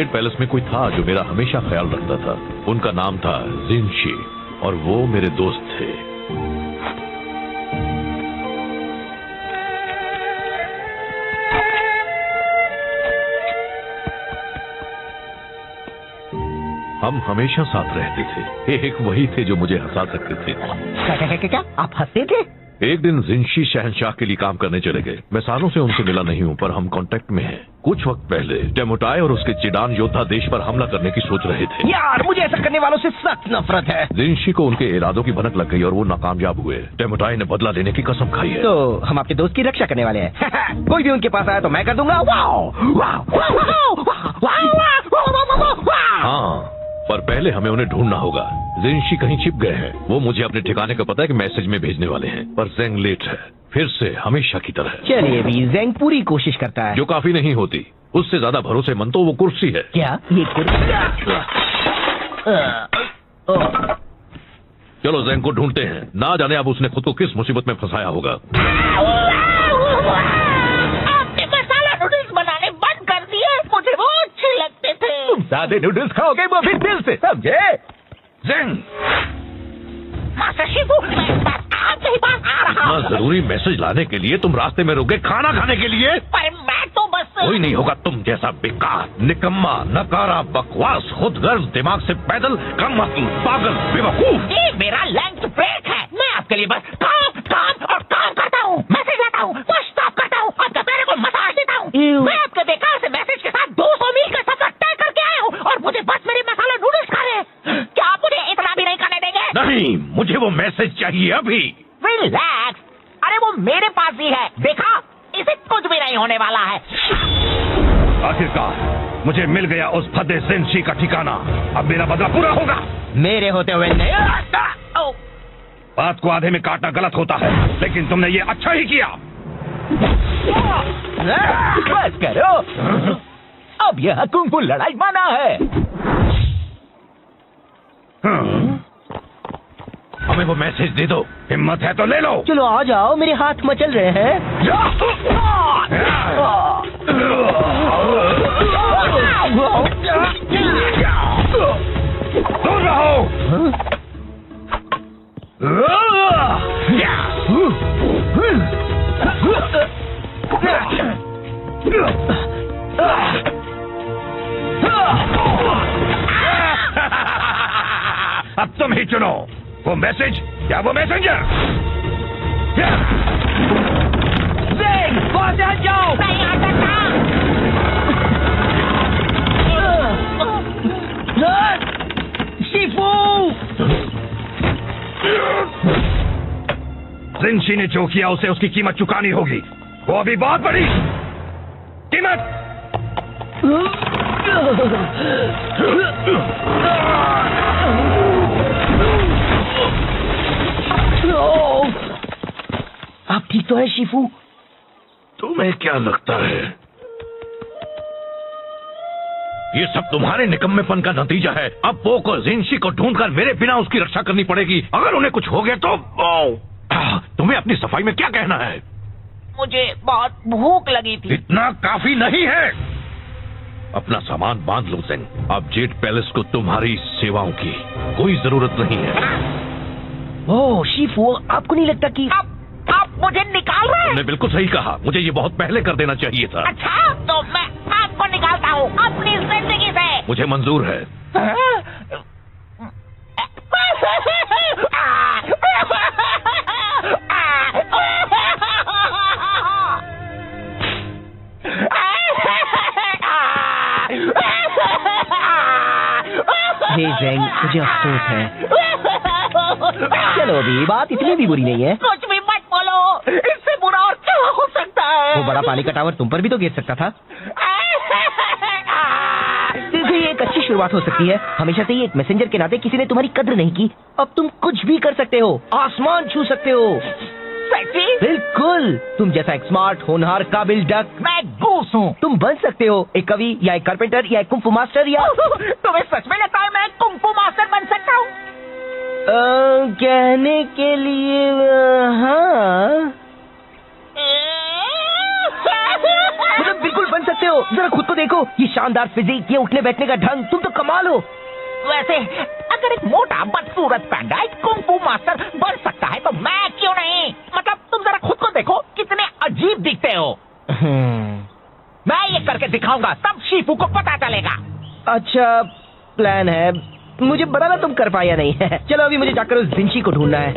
Z palace में कोई था जो मेरा हमेशा ख्याल रखता था। उनका नाम था जिनशी और वो मेरे दोस्त थे। हम हमेशा साथ रहते थे। एक वही थे जो मुझे हंसा सकते थे। क्या आप हंसते थे? एक दिन जिनशी शहंशाह के लिए काम करने चले गए। मैं सालों से उनसे मिला नहीं हूँ, पर हम कांटेक्ट में हैं। कुछ वक्त पहले टेमोटाई और उसके चिडान योद्धा देश पर हमला करने की सोच रहे थे। यार, मुझे ऐसा करने वालों से सख्त नफरत है। जिनशी को उनके इरादों की भनक लग गई और वो नाकामयाब हुए। टेमोटाई ने बदला लेने की कसम खाई है। तो हम आपके दोस्त की रक्षा करने वाले हैं। कोई भी उनके पास आया तो मैं कर दूंगा। हाँ, पर पहले हमें उन्हें ढूंढना होगा। जिनशी कहीं छिप गए हैं। वो मुझे अपने ठिकाने का पता है कि मैसेज में भेजने वाले हैं, पर ज़ेंग लेट है, फिर से हमेशा की तरह। चलिए भी, ज़ेंग पूरी कोशिश करता है। जो काफी नहीं होती। उससे ज्यादा भरोसेमंद तो वो कुर्सी है। क्या ये कुर्सी? चलो ज़ेंग को ढूंढते हैं। ना जाने अब उसने खुद को किस मुसीबत में फंसाया होगा। आपने मसाला नूडल्स बनाने बंद कर दिए। मुझे वो अच्छे लगते थे। तुम सादे नूडल्स खाओगे, वो भी दिल से, समझे? ज़ेंग, मास्टर शिफू, मैं बस आपके पास आ रहा हूँ। इतना जरूरी मैसेज लाने के लिए तुम रास्ते में रुक गए खाना खाने के लिए? पर मैं तो बस कोई नहीं होगा तुम जैसा बेकार, निकम्मा, नकारा, बकवास, खुदगर्ज, दिमाग से पैदल, कम अक्ल, पागल, बेवकूफ। ये मेरा लंच ब्रेक है। मैं आपके लिए बस काम काम और काम करता हूँ। मैसेज लाता हूँ, स्टॉप करता हूँ और दोपहर को मसाज देता हूँ। मैं आपके बेकार से मैसेज के साथ 200 मील का सफर तय करके आया हूँ और मुझे बस मेरे मसाला नूडल्स खा रहे हैं। क्या आप मुझे इतना भी नहीं करने देंगे? नहीं, मुझे वो मैसेज चाहिए अभी। रिलैक्स। अरे वो मेरे पास ही है, देखा? इसे कुछ भी नहीं होने वाला है। आखिरकार मुझे मिल गया उस फदे जिनशी का ठिकाना। अब मेरा बदला पूरा होगा। मेरे होते हुए नहीं। बात को आधे में काटना गलत होता है, लेकिन तुमने ये अच्छा ही किया। बस करो, अब यह कुंग फू लड़ाई माना है। हमें वो मैसेज दे दो। हिम्मत है तो ले लो। चलो आ जाओ, मेरे हाथ मचल रहे हैं। दूर रहो। अब तुम ही चुनो, वो मैसेज या वो मैसेंजर। वहां से हट जाओ। नहीं आ सकता। शिफू, जिनशी ने जो किया उसे उसकी कीमत चुकानी होगी। वो अभी बहुत बड़ी कीमत। आप ठीक तो है शिफू? तुम्हें क्या लगता है ये सब तुम्हारे निकम्मेपन का नतीजा है? अब वो को जिनशी को ढूंढकर मेरे बिना उसकी रक्षा करनी पड़ेगी। अगर उन्हें कुछ हो गया तो तुम्हें अपनी सफाई में क्या कहना है? मुझे बहुत भूख लगी थी। इतना काफी नहीं है। अपना सामान बांध लो ज़ेंग। अब जेड पैलेस को तुम्हारी सेवाओं की कोई जरूरत नहीं है। ओह शिफू, आपको नहीं लगता कि आप मुझे निकाल रहे हैं? तुमने बिल्कुल सही कहा। मुझे ये बहुत पहले कर देना चाहिए था। अच्छा, तो मैं आपको निकालता हूँ अपनी जिंदगी से। मुझे मंजूर है। हे ज़ेंग, मुझे अफसोस है। चलो अभी बात इतनी भी बुरी नहीं है। कुछ भी मत बोलो, इससे बुरा और क्या हो सकता है? वो बड़ा पानी का टावर तुम पर भी तो गिर सकता था। फिर भी एक अच्छी शुरुआत हो सकती है। हमेशा से ही एक मैसेंजर के नाते किसी ने तुम्हारी कद्र नहीं की। अब तुम कुछ भी कर सकते हो, आसमान छू सकते हो। सेक्सी? बिल्कुल, तुम जैसा एक स्मार्ट, होनहार, काबिल डक। मैं गूस हूँ। तुम बन सकते हो एक कवि या एक कारपेंटर या एक कुंग फू मास्टर या तुम्हें सच में लगता है मैं कुंग फू मास्टर बन सकता हूँ? कहने के लिए हाँ। मतलब बिल्कुल बन सकते हो। जरा खुद को देखो, ये शानदार फिजिक, ये उठने बैठने का ढंग, तुम तो कमाल हो। वैसे अगर एक मोटा बदसूरत पैंडा एक कुंग फू मास्टर बन सकता है तो मैं क्यों नहीं? मतलब तुम जरा खुद को देखो, कितने अजीब दिखते हो। मैं ये करके दिखाऊंगा, तब शीफू को पता चलेगा। अच्छा प्लान है, मुझे बताना तुम कर पाया नहीं है। चलो अभी मुझे जाकर उस जिंशी को ढूंढना है।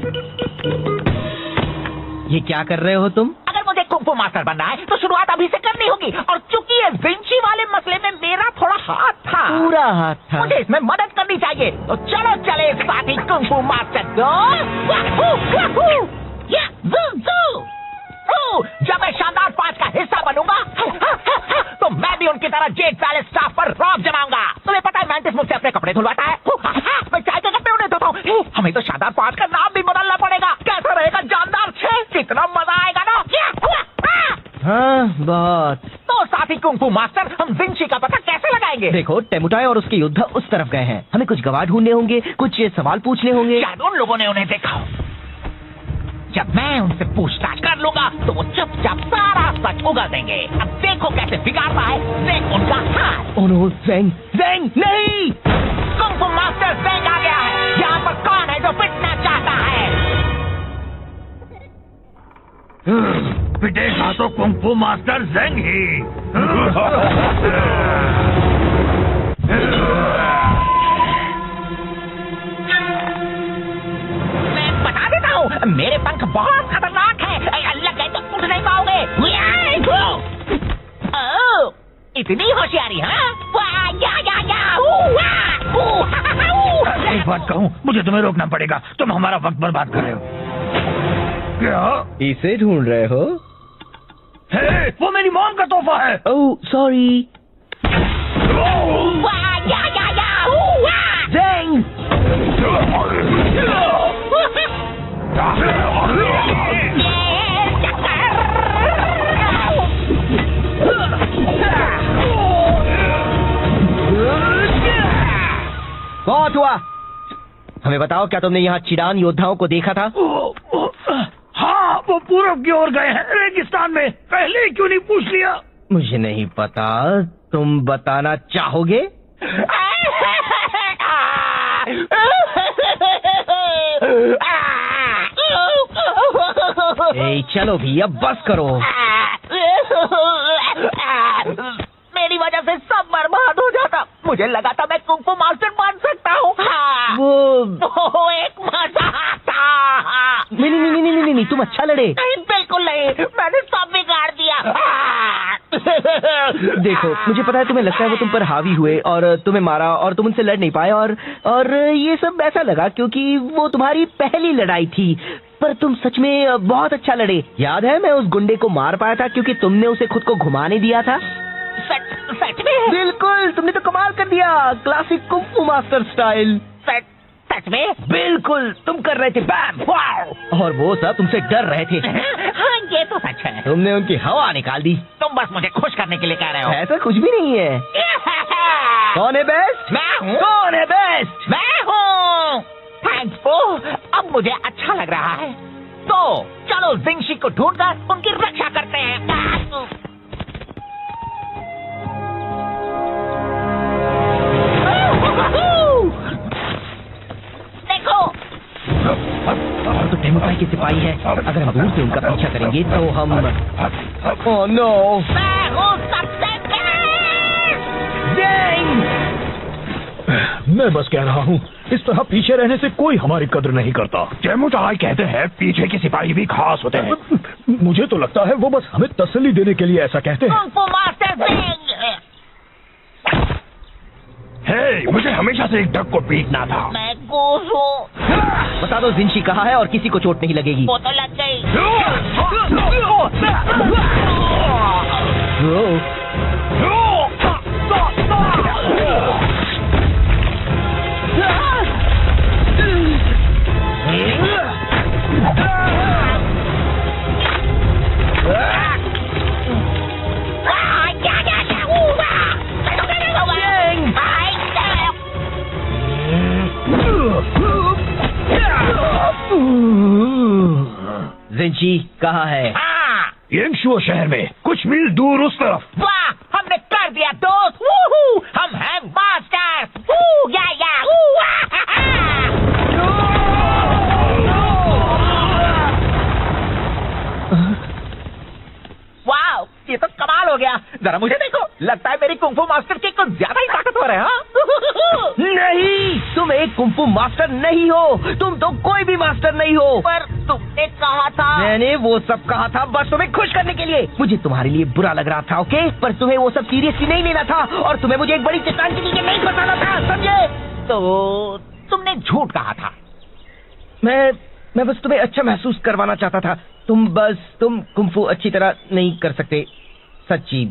ये क्या कर रहे हो तुम? अगर मुझे कुंग फू मास्टर बनना है तो शुरुआत अभी से करनी होगी, और चूंकि ये विंची वाले मसले में मेरा थोड़ा हाथ था, पूरा हाथ था। मुझे इसमें मदद करनी चाहिए। तो चलो चले साथी कुंग फू मास्टर जब मैं शानदार 5 का हिस्सा बनूंगा तो मैं भी उनकी तरह जेट पैलेस स्टाफ पर रौब जमाऊंगा। तुम्हें पता है मैंटिस मुझसे अपने कपड़े धुलवाता है, मैं चाय के कपड़े उन्हें धोता हूँ। हमें तो शानदार 5 का नाम भी बदलना पड़ेगा। कैसा रहेगा जानदार 6? कितना मजा आएगा ना। हाँ बहुत। तो साथी कुंग फू मास्टर, हम जिंशी का पता कैसे लगाएंगे? देखो टेमुटाई और उसके योद्धा उस तरफ गए हैं, हमें कुछ गवाह ढूंढने होंगे, कुछ सवाल पूछने होंगे। शायद उन लोगों ने उन्हें देखा हो। जब मैं उनसे पूछताछ कर लूंगा तो वो चुपचाप सारा सच उगा देंगे। अब देखो कैसे बिगाड़ता है ज़ेंग उनका हाथ। ओह नो, ज़ेंग, ज़ेंग नहीं! कुंग फू मास्टर ज़ेंग आ गया है। यहाँ पर कौन है जो पिटना चाहता है? पिटेगा तो कुंग फू मास्टर ज़ेंग ही। मेरे पंख बहुत खतरनाक हैं। लग गए तो उठ नहीं पाओगे। इतनी होशियारी, हाँ? एक बात कहूँ, मुझे तुम्हें रोकना पड़ेगा, तुम हमारा वक्त बर्बाद कर रहे हो। क्या इसे ढूंढ रहे हो? हे, वो मेरी मॉम का तोहफा है। Oh sorry. ज़ेंग! बहुत हुआ। हमें बताओ, क्या तुमने यहाँ चिडान योद्धाओं को देखा था? हाँ, वो पूरब की ओर गए हैं, रेगिस्तान में। पहले क्यों नहीं पूछ लिया? मुझे नहीं पता, तुम बताना चाहोगे? ए, चलो भी, अब बस करो। मेरी वजह से सब बर्बाद हो जाता। मुझे लगा था मैं कुंग फू मास्टर बन सकता हूँ। वो एक मजाक था। नहीं, तुम अच्छा लड़े। नहीं, बिल्कुल नहीं, मैंने सब बिगाड़ दिया। देखो, मुझे पता है तुम्हें लगता है वो तुम पर हावी हुए और तुम्हें मारा और तुम उनसे लड़ नहीं पाए, और ये सब ऐसा लगा क्योंकि वो तुम्हारी पहली लड़ाई थी। पर तुम सच में बहुत अच्छा लड़े। याद है, मैं उस गुंडे को मार पाया था क्योंकि तुमने उसे खुद को घुमाने दिया था। सच में? बिल्कुल, तुमने तो कमाल कर दिया, क्लासिक कुंग फू मास्टर स्टाइल। सच में? बिल्कुल, तुम कर रहे थे बैम, वाव! और वो सब तुमसे डर रहे थे। हाँ, ये तो सच है। तुमने उनकी हवा निकाल दी। तुम बस मुझे खुश करने के लिए कह रहे हो। ऐसा कुछ भी नहीं है। कौन है बेस्ट? मैं हूँ। कौन है बेस्ट? मैं हूँ। थैंक्स फू, अब मुझे अच्छा लग रहा है। तो चलो जिंशी को ढूंढकर उनकी रक्षा करते हैं। देखो, तो टेमुटाई के सिपाही है। अगर हम दूर से उनका पीछा करेंगे तो हम ओह नो, मैं हूँ सबसे मैं बस कह रहा हूँ, इस तरह पीछे रहने से कोई हमारी कद्र नहीं करता। टेमुटाई कहते हैं पीछे के सिपाही भी खास होते हैं। मुझे तो लगता है वो बस हमें तसल्ली देने के लिए ऐसा कहते हैं। कुंग फू मास्टर ज़ेंग। हे, मुझे हमेशा से एक डक को पीटना था। मैं गोस हूँ। बता दो जिंशी कहाँ है और किसी को चोट नहीं लगेगी। वो तो लग गई। जिंशी कहाँ है? हाँ, येंगशुओ शहर में कुछ मील दूर उस तरफ। वाह, जरा मुझे देखो, लगता है मेरी कुंफू मास्टर की कुछ ज्यादा ही ताकतवर है। हाँ? नहीं, तुम एक कुंफू मास्टर नहीं हो, तुम तो कोई भी मास्टर नहीं हो। पर तुमने कहा था। मैंने वो सब कहा था बस तुम्हें खुश करने के लिए। मुझे तुम्हारे लिए बुरा लग रहा था, ओके, पर तुम्हें वो सब सीरियसली नहीं लेना था और तुम्हें मुझे एक बड़ी चट्टान के नीचे नहीं फंसाना था, समझे? तो तुमने झूठ कहा था। मैं बस तुम्हें अच्छा महसूस करवाना चाहता था। तुम कुंफू अच्छी तरह नहीं कर सकते, सच्ची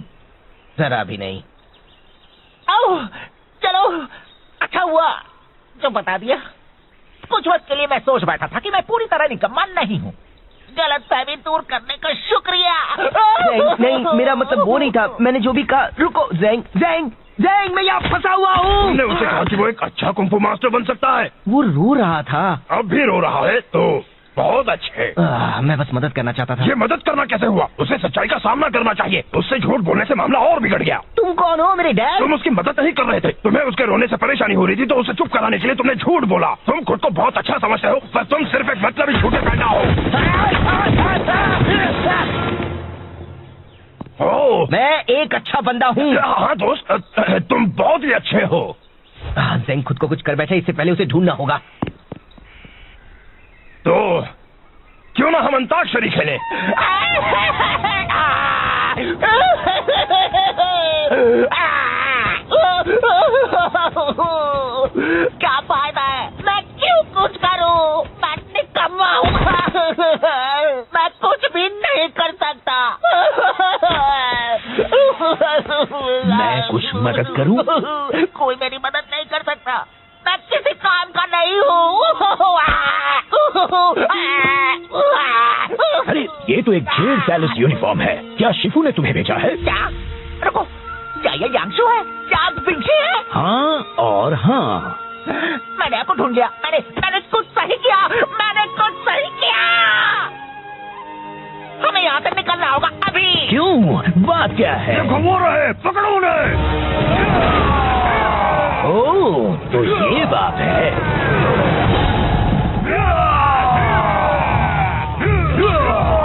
जरा भी नहीं। ओह, चलो अच्छा हुआ जो बता दिया। कुछ वक्त के लिए मैं सोच बैठा था कि मैं पूरी तरह निकम्मा नहीं हूँ। गलतफहमी दूर करने का शुक्रिया। नहीं, मेरा मतलब वो नहीं था। मैंने जो भी कहा। रुको ज़ैंग, मैं यहाँ फंसा हुआ हूँ। तुमने उसे कहा कि वो एक अच्छा कुंफू मास्टर बन सकता है। वो रो रहा था। अब भी रो रहा है तो बहुत अच्छे। मैं बस मदद करना चाहता था। ये मदद करना कैसे हुआ? उसे सच्चाई का सामना करना चाहिए। उससे झूठ बोलने से मामला और बिगड़ गया। तुम कौन हो? मेरे डैड? तुम उसकी मदद नहीं कर रहे थे। तुम्हें उसके रोने से परेशानी हो रही थी तो उसे चुप कराने के लिए तुमने झूठ बोला। तुम खुद को बहुत अच्छा समझते हो पर तुम सिर्फ एक मतलबी झूठे पैदा हो। मैं एक अच्छा बंदा हूँ। हाँ दोस्त, तुम बहुत ही अच्छे हो। ज़ैंग खुद को कुछ कर बैठा, इससे पहले उसे ढूंढना होगा। तो क्यों ना हम अंताक्षरी खेलें? क्या फायदा है? मैं क्यों कुछ करूं? मैं निकम्मा हूँ। मैं कुछ भी नहीं कर सकता। मैं कुछ मदद करूं? कोई मेरी मदद नहीं कर सकता। मैं किसी काम का नहीं हूँ। अरे ये तो एक जेड पैलेस यूनिफॉर्म है। क्या शिफू ने तुम्हें भेजा है? क्या? रुको, क्या ये यांगशु है? क्या विंची है? हाँ और हाँ। मैंने आपको ढूंढ लिया। मैंने कुछ सही किया। हमें यहाँ से निकलना होगा अभी। क्यों? बात क्या है? घुमा रहे, पकड़ो उन्हें। ओह, तो ये बात है।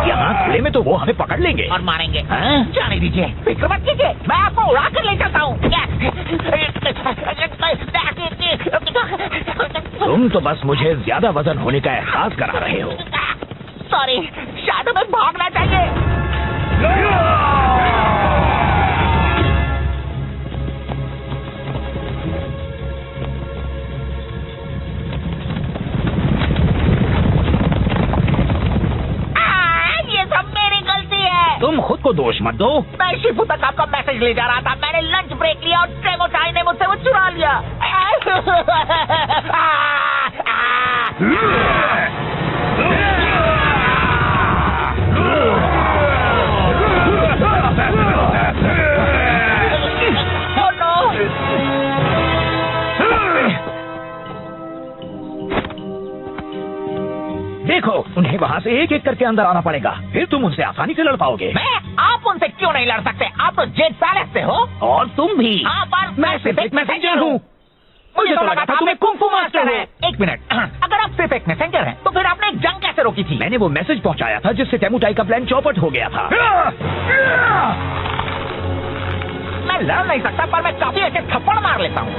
यहाँ खुले में तो वो हमें पकड़ लेंगे और मारेंगे। हाँ? जाने दीजिए, फिक्र मत कीजिए, मैं आपको उड़ा कर ले जाता हूँ। तुम तो बस मुझे ज्यादा वजन होने का एहसास करा रहे हो। सॉरी, शायद हमें भागना चाहिए। ये सब मेरी गलती है। तुम खुद को दोष मत दो। मैं शिफू तक आपका मैसेज ले जा रहा था। मैंने लंच ब्रेक लिया और ट्रेमोटाई ने मुझसे वो चुरा लिया। देखो, उन्हें वहाँ से एक एक करके अंदर आना पड़ेगा, फिर तुम उनसे आसानी से लड़ पाओगे। आप उनसे क्यों नहीं लड़ सकते? आप तो जेड पैलेस से हो। और तुम भी। हाँ, पर मैं सिर्फ एक मैसेंजर हूँ। मुझे तो लगा था तुम्हें कुंफू मास्टर है। एक मिनट, अगर आप सिर्फ एक मैसेंजर हैं, तो फिर आपने जंग कैसे रोकी थी? मैंने वो मैसेज पहुँचाया था जिससे टेमुटाई का प्लान चौपट हो गया था। मैं लड़ नहीं सकता, पर मैं काफी अच्छे थप्पड़ मार लेता हूँ।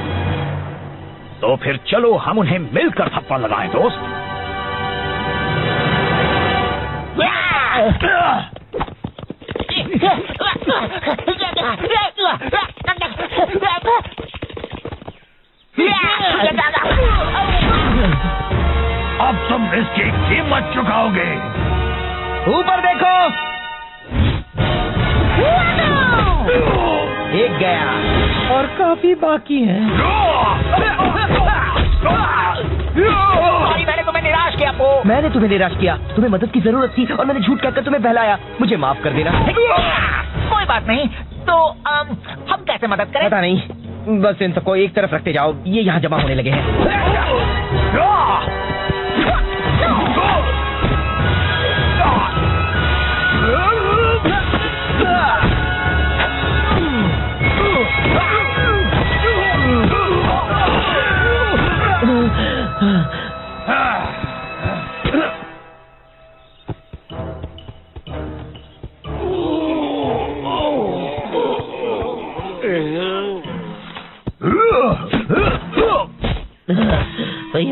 तो फिर चलो हम उन्हें मिलकर थप्पड़ लगाएं दोस्त। अब तुम इसकी कीमत चुकाओगे। ऊपर देखो। एक गया और काफी बाकी है। सॉरी, मैंने तुम्हें निराश किया। मैंने तुम्हें निराश किया। तुम्हें मदद की जरूरत थी और मैंने झूठ कहकर तुम्हें बहलाया। मुझे माफ कर देना। कोई बात नहीं। तो हम कैसे मदद करें? पता नहीं, बस इन सबको एक तरफ रखते जाओ। ये यहाँ जमा होने लगे हैं।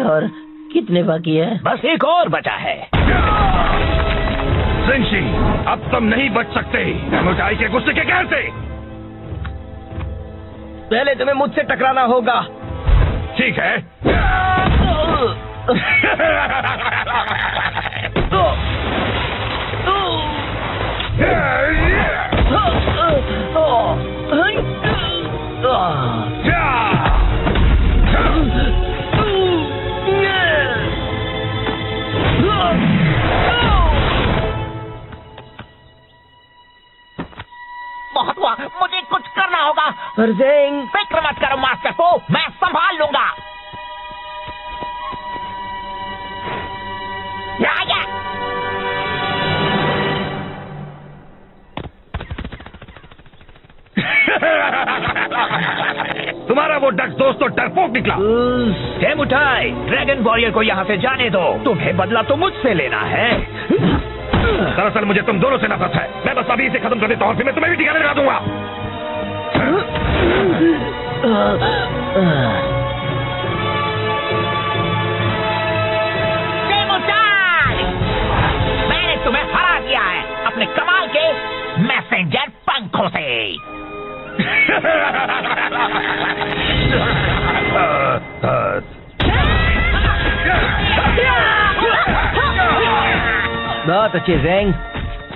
और कितने बाकी है? बस एक और बचा है। जिनशी, अब तुम नहीं बच सकते एमोटाई के गुस्से के कहर से। पहले तुम्हें मुझसे टकराना होगा। ठीक है। बहुत हुआ, मुझे कुछ करना होगा। पर ज़ेंग, फिक्र मत करो मास्टर को, मैं संभाल लूंगा। आ गया। तुम्हारा वो डक दोस्त तो डरपोक निकला। एमोटाई, ड्रैगन वॉरियर को यहाँ से जाने दो। तुम्हें बदला तो मुझसे लेना है। दरअसल मुझे तुम दोनों से नफरत है। मैं बस अभी इसे खत्म कर देता हूँ, फिर मैं तुम्हें भी ठिकाने लगा दूंगा। मैंने तुम्हें हरा दिया है अपने कमाल के मैसेंजर पंखों से। बहुत अच्छे ज़ेंग,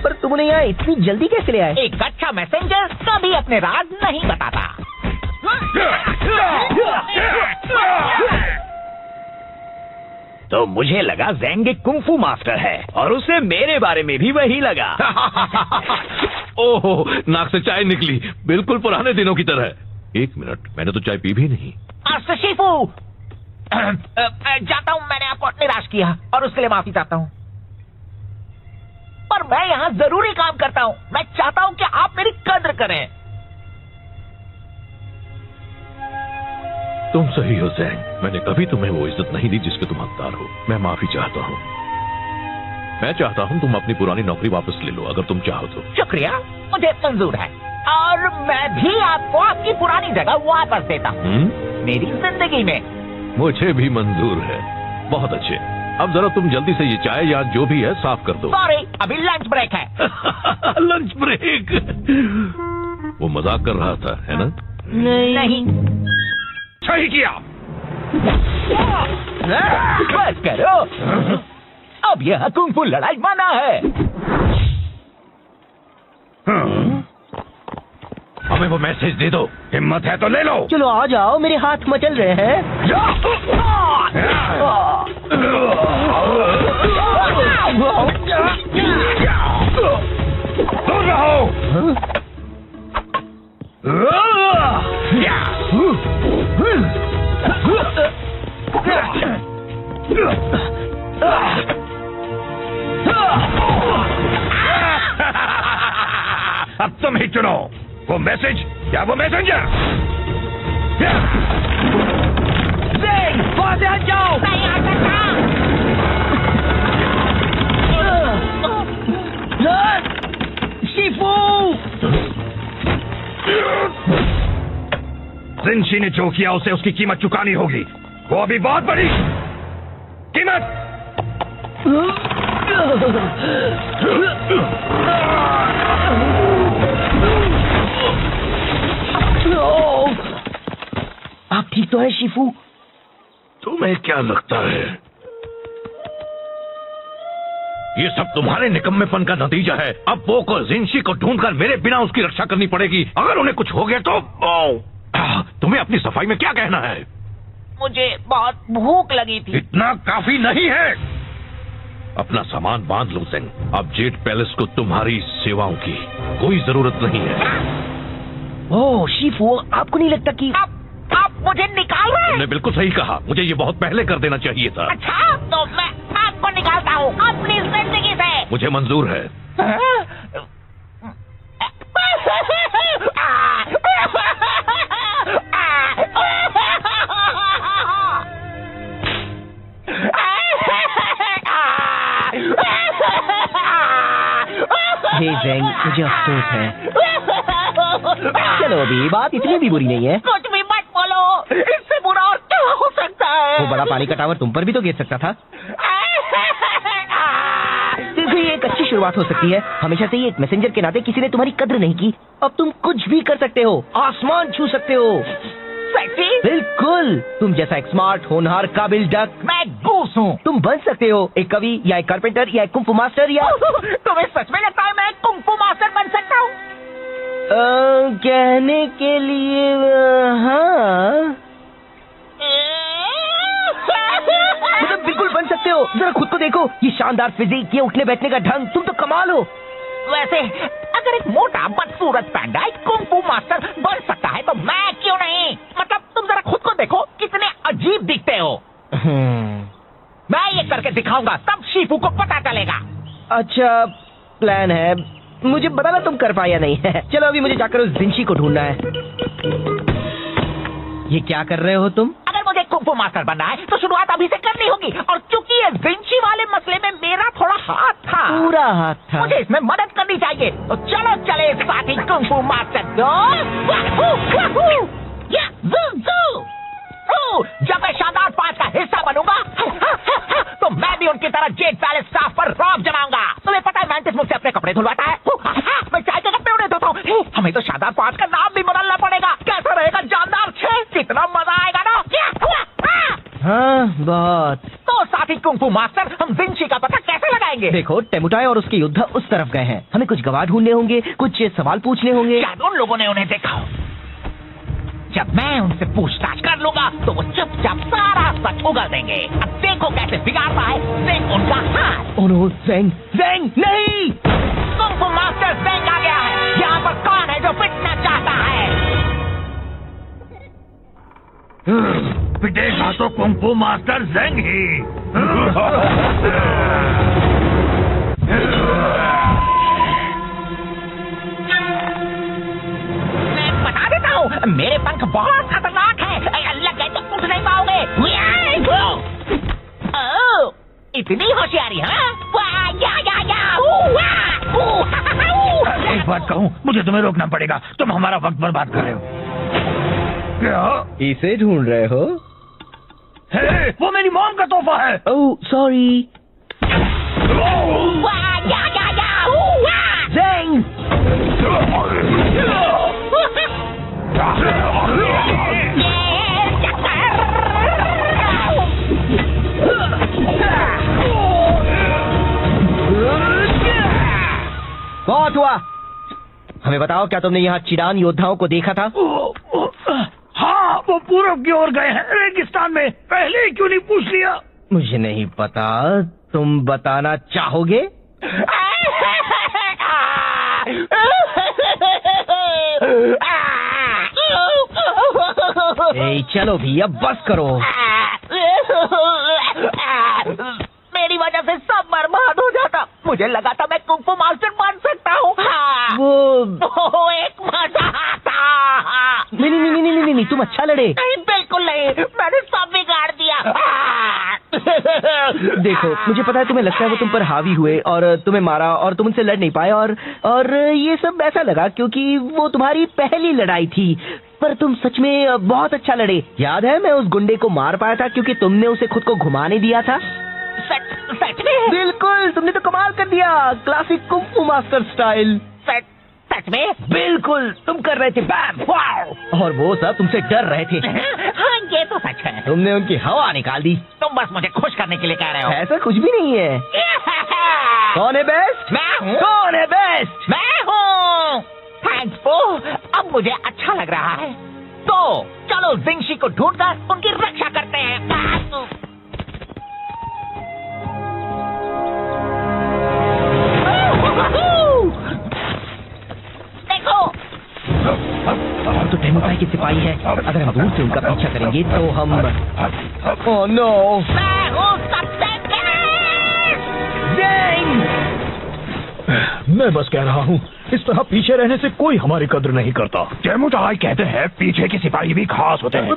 पर तुम उन्हें यहाँ इतनी जल्दी कैसे ले आए? एक अच्छा मैसेंजर कभी अपने राज नहीं बताता। तो मुझे लगा ज़ेंग एक कुंफू मास्टर है और उसे मेरे बारे में भी वही लगा। ओहो, नाक से चाय निकली, बिल्कुल पुराने दिनों की तरह। एक मिनट, मैंने तो चाय पी भी नहीं। शिफू, जाता हूँ, मैंने आपको निराश किया और उसके लिए माफी चाहता हूँ। पर मैं यहाँ जरूरी काम करता हूँ। मैं चाहता हूँ कि आप मेरी कद्र करें। तुम सही हो ज़ेंग, मैंने कभी तुम्हें वो इज्जत नहीं दी जिसके तुम हकदार हो। मैं माफी चाहता हूँ। मैं चाहता हूँ तुम अपनी पुरानी नौकरी वापस ले लो, अगर तुम चाहो तो। शुक्रिया, मुझे मंजूर है और मैं भी आपको आपकी पुरानी जगह वापस देता हूँ मेरी जिंदगी में। मुझे भी मंजूर है। बहुत अच्छे। अब जरा तुम जल्दी से ये चाय या जो भी है साफ कर दो। सॉरी, अभी लंच ब्रेक है। Lunch break? वो मजाक कर रहा था, है ना? नहीं। सही किया। बस करो, अब यह कुंफू लड़ाई मना है। हमें वो मैसेज दे दो। हिम्मत है तो ले लो। चलो आ जाओ, मेरे हाथ मचल रहे हैं। दूर रहो। अब तुम ही चुनो, वो मैसेज या वो मैसेंजर। वहां से हट जाओ। नहीं आ सकता। शिफू, जिनशी ने जो किया उसे उसकी कीमत चुकानी होगी। वो अभी बहुत बड़ी कीमत। आप ठीक तो है शिफू? तुम्हें क्या लगता है ये सब तुम्हारे निकम्मेपन का नतीजा है? अब वो को जिनशी को ढूंढकर मेरे बिना उसकी रक्षा करनी पड़ेगी। अगर उन्हें कुछ हो गया तो तुम्हें अपनी सफाई में क्या कहना है? मुझे बहुत भूख लगी थी। इतना काफी नहीं है। अपना सामान बांध लो ज़ेंग। अब जेड पैलेस को तुम्हारी सेवाओं की कोई जरूरत नहीं है। ओह शिफू, आपको नहीं लगता कि आप मुझे निकाल रहे हैं? तुमने बिल्कुल सही कहा, मुझे ये बहुत पहले कर देना चाहिए था। अच्छा, तो मैं आपको निकालता हूँ अपनी जिंदगी से। मुझे मंजूर है। हे ज़ेंग, मुझे अफसोस है। चलो अभी बात इतनी भी बुरी नहीं है। कुछ भी मत बोलो, इससे बुरा और क्या हो सकता है? वो बड़ा पानी का टावर तुम पर भी तो गिर सकता था। देखो ये एक अच्छी शुरुआत हो सकती है। हमेशा से ही एक मैसेंजर के नाते किसी ने तुम्हारी कद्र नहीं की। अब तुम कुछ भी कर सकते हो, आसमान छू सकते हो। सेक्सी? बिल्कुल, तुम जैसा एक स्मार्ट होनहार काबिल डक। मैं गूस हूँ। तुम बन सकते हो एक कवि या एक कारपेंटर या एक कुंफू मास्टर या तुम्हें सच में लगता है मैं एक कुंफू मास्टर बन सकता हूँ? कहने के लिए हाँ, मतलब बिल्कुल बन सकते हो। जरा खुद को देखो, ये शानदार फिजिक, ये उठने बैठने का ढंग, तुम तो कमाल हो। वैसे अगर एक मोटा बदसूरत पैंडा एक कुंफू मास्टर बन सकता है तो मैं क्यों नहीं? मतलब तुम जरा खुद को देखो, कितने अजीब दिखते हो। मैं ये करके दिखाऊंगा, तब शीफू को पता चलेगा। अच्छा प्लान है, मुझे बताना तुम कर पाए या नहीं है। चलो अभी मुझे जाकर उस विंची को ढूंढना है। ये क्या कर रहे हो तुम? अगर मुझे कुंफू मास्टर बनना है तो शुरुआत अभी से करनी होगी, और क्योंकि ये विंची वाले मसले में मेरा थोड़ा हाथ था, पूरा हाथ था, मुझे इसमें मदद करनी चाहिए। तो चलो चले साथी कुंफू मास्टर। जब मैं शानदार 5 का हिस्सा बनूंगा तो मैं भी उनकी तरह जेट पैलेस स्टाफ पर रौब जमाऊंगा। तुम्हें पता है मैंटिस मुझसे अपने कपड़े धुलवाता है, मैं चाय के कपड़े उन्हें धोता हूँ। हमें तो शानदार 5 का नाम भी बदलना पड़ेगा। कैसा रहेगा जानदार 6? कितना मजा आएगा ना। हाँ बहुत। तो साथी कुंफू मास्टर, हम विंची का पता कैसे लगाएंगे? देखो टेमुटाई और उसके योद्धा उस तरफ गए हैं। हमें कुछ गवाह ढूंढने होंगे, कुछ सवाल पूछने होंगे। शायद उन लोगों ने उन्हें देखा हो। जब मैं उनसे पूछताछ कर लूंगा तो वो चुपचाप सारा सच उगल देंगे। अब देखो कैसे बिगाड़ता है ज़ेंग उनका हाथ। ओह नो, ज़ेंग, ज़ेंग नहीं! कुंफू मास्टर ज़ेंग आ गया है। यहाँ पर कौन है जो पिटना चाहता है? पिटेगा तो कुंफू मास्टर ज़ेंग ही। मैं बता देता हूँ, मेरे पंख बहुत खतरनाक है। लग गए तो उठ नहीं पाओगे। इतनी होशियारी, हाँ? एक बात कहूँ, मुझे तुम्हें रोकना पड़ेगा। तुम हमारा वक्त बर्बाद कर रहे हो। क्या इसे ढूंढ रहे हो? हे, वो मेरी मॉम का तोहफा है। Oh sorry. ज़ेंग! बहुत हुआ। हमें बताओ, क्या तुमने यहाँ चिडान योद्धाओं को देखा था? हाँ, वो पूरब की ओर गए हैं, रेगिस्तान में। पहले क्यों नहीं पूछ लिया? मुझे नहीं पता, तुम बताना चाहोगे? ए, चलो भी अब बस करो। मेरी वजह से सब बर्बाद हो जाता। मुझे लगा था मैं कुंफू मास्टर बन सकता हूँ। वो एक मजा आता। नहीं, तुम अच्छा लड़े। नहीं, बिल्कुल नहीं, मैंने सब बिगाड़ दिया। देखो, मुझे पता है तुम्हें लगता है वो तुम पर हावी हुए और तुम्हें मारा और तुम उनसे लड़ नहीं पाए, और ये सब ऐसा लगा क्योंकि वो तुम्हारी पहली लड़ाई थी। पर तुम सच में बहुत अच्छा लड़े। याद है मैं उस गुंडे को मार पाया था क्योंकि तुमने उसे खुद को घुमाने दिया था। सच में? बिल्कुल, तुमने तो कमाल कर दिया, क्लासिक कुंफू मास्टर स्टाइल। सच में? बिल्कुल, तुम कर रहे थे बैम, वाओ, और वो सब तुमसे डर रहे थे। हाँ, ये तो सच है। तुमने उनकी हवा निकाल दी। तुम बस मुझे खुश करने के लिए कह रहे हो। ऐसा कुछ भी नहीं है। कौन है बेस्ट? मैं हूँ। कौन है बेस्ट? मैं हूँ। थैंक्स पो, अब मुझे अच्छा लग रहा है। तो चलो जिंगशी को ढूंढकर उनकी रक्षा करते हैं। देखो, तो टेमुटाई के सिपाही है। अगर हम दूर से उनका पीछा करेंगे तो हम ओह नो, मैं हूँ सबसे मैं बस कह रहा हूँ, इस तरह पीछे रहने से कोई हमारी कद्र नहीं करता। टेमुटाई कहते हैं पीछे के सिपाही भी खास होते हैं।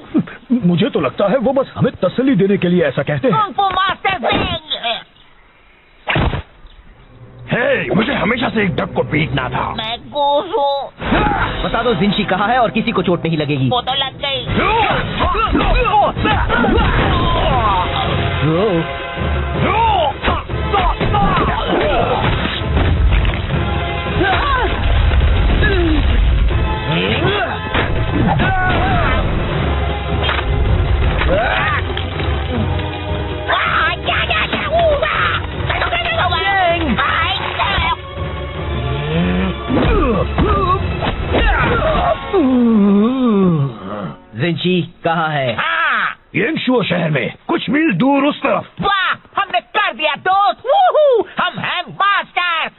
मुझे तो लगता है वो बस हमें तसल्ली देने के लिए ऐसा कहते हैं। Kung fu master Zeng. हे, मुझे हमेशा से एक डक को पीटना था। मैं गूस हूँ। बता दो जिंशी कहाँ है और किसी को चोट नहीं लगेगी। वो तो लग गई। जिंशी कहाँ है? हाँ, येंगशुओ शहर में कुछ मील दूर उस तरफ। वाह, हमने कर दिया दोस्त। वूहू, हम हैं मास्टर।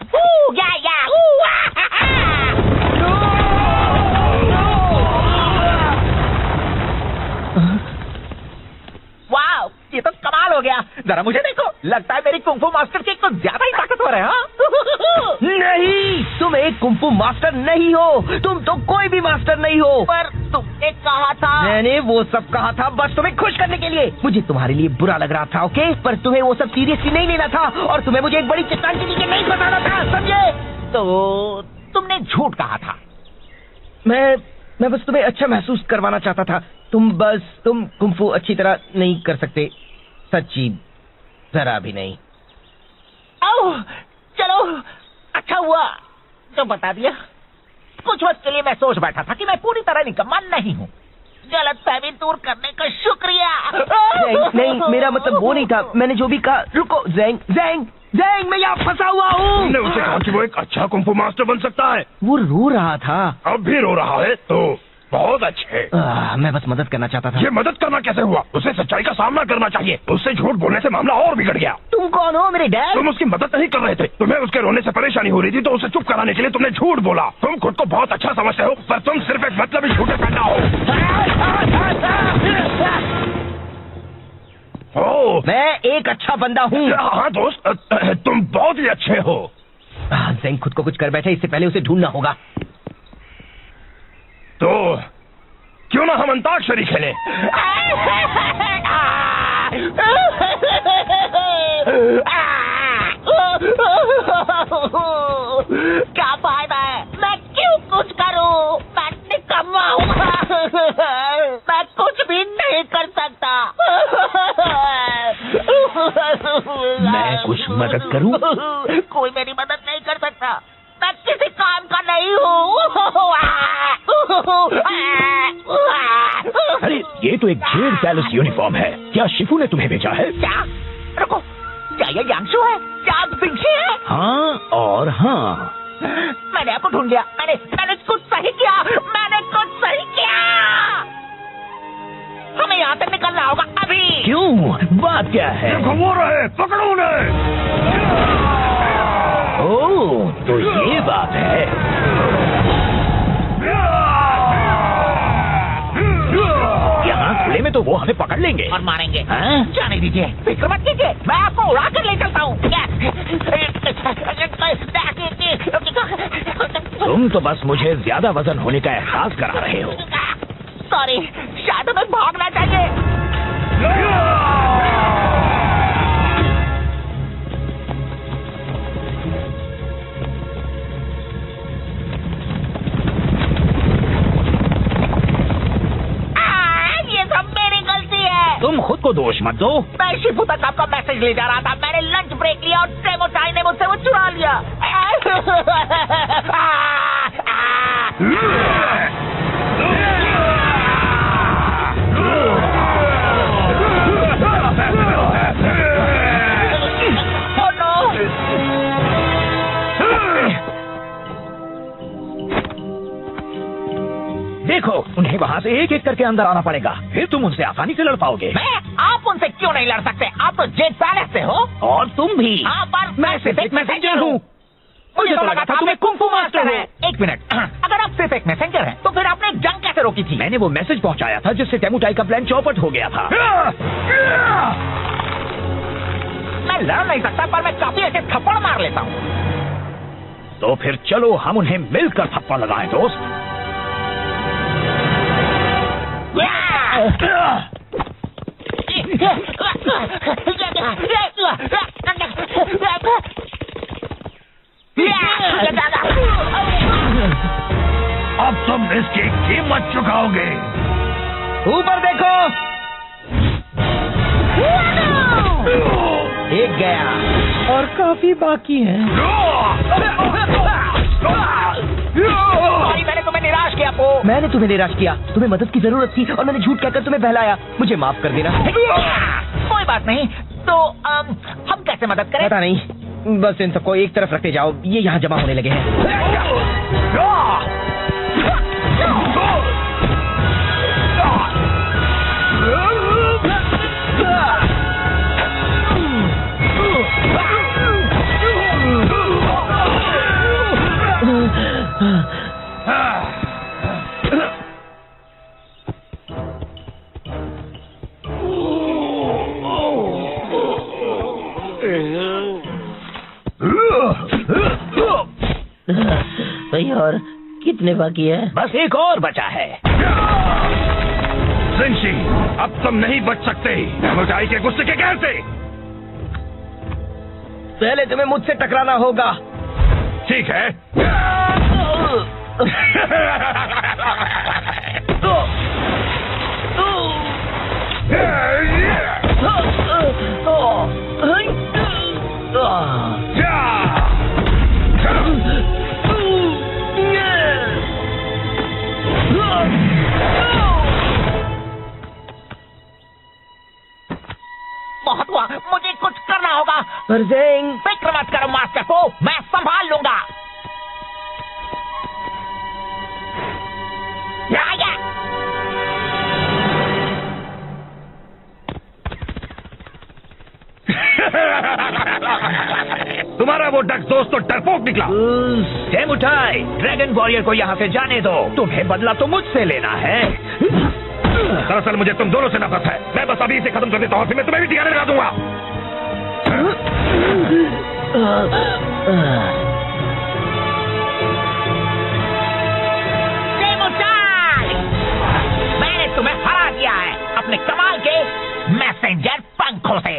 वाह, ये तो कमाल हो गया। जरा मुझे देखो, लगता है मेरी कुंफू मास्टर की कुछ ज्यादा ही ताकतवर है। हाँ? नहीं, तुम एक कुंफू मास्टर नहीं हो। तुम तो कोई भी मास्टर नहीं हो। पर तुमने कहा था। मैंने वो सब कहा था बस तुम्हें खुश करने के लिए। मुझे तुम्हारे लिए बुरा लग रहा था, ओके? पर तुम्हें वो सब सीरियसली नहीं लेना था और तुम्हें मुझे एक बड़ी चट्टान के नीचे नहीं फंसाना था, समझे? तो तुमने झूठ कहा था। मैं बस तुम्हें अच्छा महसूस करवाना चाहता था। तुम कुंफू अच्छी तरह नहीं कर सकते, सच्ची, जरा भी नहीं। ओह, चलो, अच्छा हुआ जो बता दिया। कुछ वक्त के लिए मैं सोच बैठा था कि मैं पूरी तरह निकम्मा नहीं हूँ। गलतफहमी दूर करने का शुक्रिया। नहीं, मेरा मतलब वो नहीं था। मैंने जो भी कहा। रुको, ज़ैंग, मैं यहाँ फंसा हुआ हूँ। तुमने उसे कहा कि वो एक अच्छा कुंफू मास्टर बन सकता है। वो रो रहा था। अब भी रो रहा है तो बहुत अच्छे। मैं बस मदद करना चाहता था। ये मदद करना कैसे हुआ? उसे सच्चाई का सामना करना चाहिए। उससे झूठ बोलने से मामला और बिगड़ गया। तुम कौन हो, मेरे डैड? तुम उसकी मदद नहीं कर रहे थे। तुम्हें उसके रोने से परेशानी हो रही थी तो उसे चुप कराने के लिए तुमने झूठ बोला। तुम खुद को बहुत अच्छा समझते हो पर तुम सिर्फ एक मतलबी झूठे पैदा हो। मैं एक अच्छा बंदा हूँ। हाँ दोस्त, तुम बहुत ही अच्छे हो। ज़ैंग खुद को कुछ कर बैठे, इससे पहले उसे ढूंढना होगा। तो क्यों ना हम अंताक्षरी खेलें? क्या फायदा है? मैं क्यों कुछ करूं? मैं निकम्मा हूँ। मैं कुछ भी नहीं कर सकता। मैं कुछ मदद करूं? कोई मेरी मदद नहीं कर सकता। मैं किसी काम का नहीं हूँ। अरे ये तो एक जेड पैलेस यूनिफॉर्म है। क्या शिफू ने तुम्हें भेजा है? क्या? रुको, क्या ये यांशु है? क्या जिंशी है? हाँ और हाँ। मैंने आपको ढूंढ लिया। मैंने कुछ सही किया। मैंने कुछ सही किया। हमें यहाँ से निकलना होगा अभी। क्यों? बात क्या है? घुमा रहे, पकड़ो उन्हें। ओह, तो ये बात है। यहाँ खुले में तो वो हमें पकड़ लेंगे और मारेंगे। हाँ? जाने दीजिए, फिक्र मत कीजिए। मैं आपको उड़ा कर ले चलता हूँ। तुम तो बस मुझे ज्यादा वजन होने का एहसास करा रहे हो। सॉरी, शायद हमें भागना चाहिए। ये सब मेरी गलती है। तुम खुद को दोष मत दो। मैं शिफू तक आपका मैसेज ले जा रहा था। मैंने लंच ब्रेक लिया और ट्रेमोटाई ने मुझसे वो चुरा लिया। देखो, उन्हें वहाँ से एक एक करके अंदर आना पड़ेगा, फिर तुम उनसे आसानी से लड़ पाओगे। आप उनसे क्यों नहीं लड़ सकते? आप तो जेड पैलेस से हो। और तुम भी। हाँ, पर मैं सिर्फ एक मैसेंजर हूँ। मुझे तो लगा था तुम्हें कुंफू मास्टर है। एक मिनट, अगर आप सिर्फ एक मैसेंजर हैं, तो फिर आपने जंग कैसे रोकी थी? मैंने वो मैसेज पहुँचाया था जिससे टेमुटाई का प्लान चौपट हो गया था। मैं लड़ नहीं सकता, पर मैं काफी अच्छे थप्पड़ मार लेता हूँ। तो फिर चलो हम उन्हें मिलकर थप्पड़ लगाएं दोस्त। इसकी कीमत चुकाओगे। ऊपर देखो। एक गया और काफी बाकी है। मैंने तुम्हें निराश किया पो। मैंने तुम्हें निराश किया, तुम्हें मदद की जरूरत थी और मैंने झूठ कहकर तुम्हें बहलाया। मुझे माफ कर देना। कोई बात नहीं, तो हम कैसे मदद करें? पता नहीं, बस इन सबको एक तरफ रखते जाओ, ये यहाँ जमा होने लगे हैं। भाई और कितने बाकी है? बस एक और बचा है। जिनशी, अब तुम नहीं बच सकते डेमोटाई के गुस्से के कहर से। पहले तुम्हें मुझसे टकराना होगा। ठीक है। बहुत हुआ, मुझे कुछ करना होगा। पर ज़ेंग, फिक्र मत करो मास्टर को, मैं संभाल लूंगा। तुम्हारा वो डक दोस्त तो डरपोक निकला। डेमोटाई, ड्रैगन वॉरियर को यहाँ से जाने दो। तुम्हें बदला तो मुझसे लेना है। दरअसल मुझे तुम दोनों से नफरत है। मैं बस अभी इसे खत्म कर देता हूँ, फिर मैं तुम्हें भी ठिकाने लगा दूंगा। डेमोटाई, मैंने तुम्हें हरा दिया है अपने कमाल के मैसेंजर पंखों से।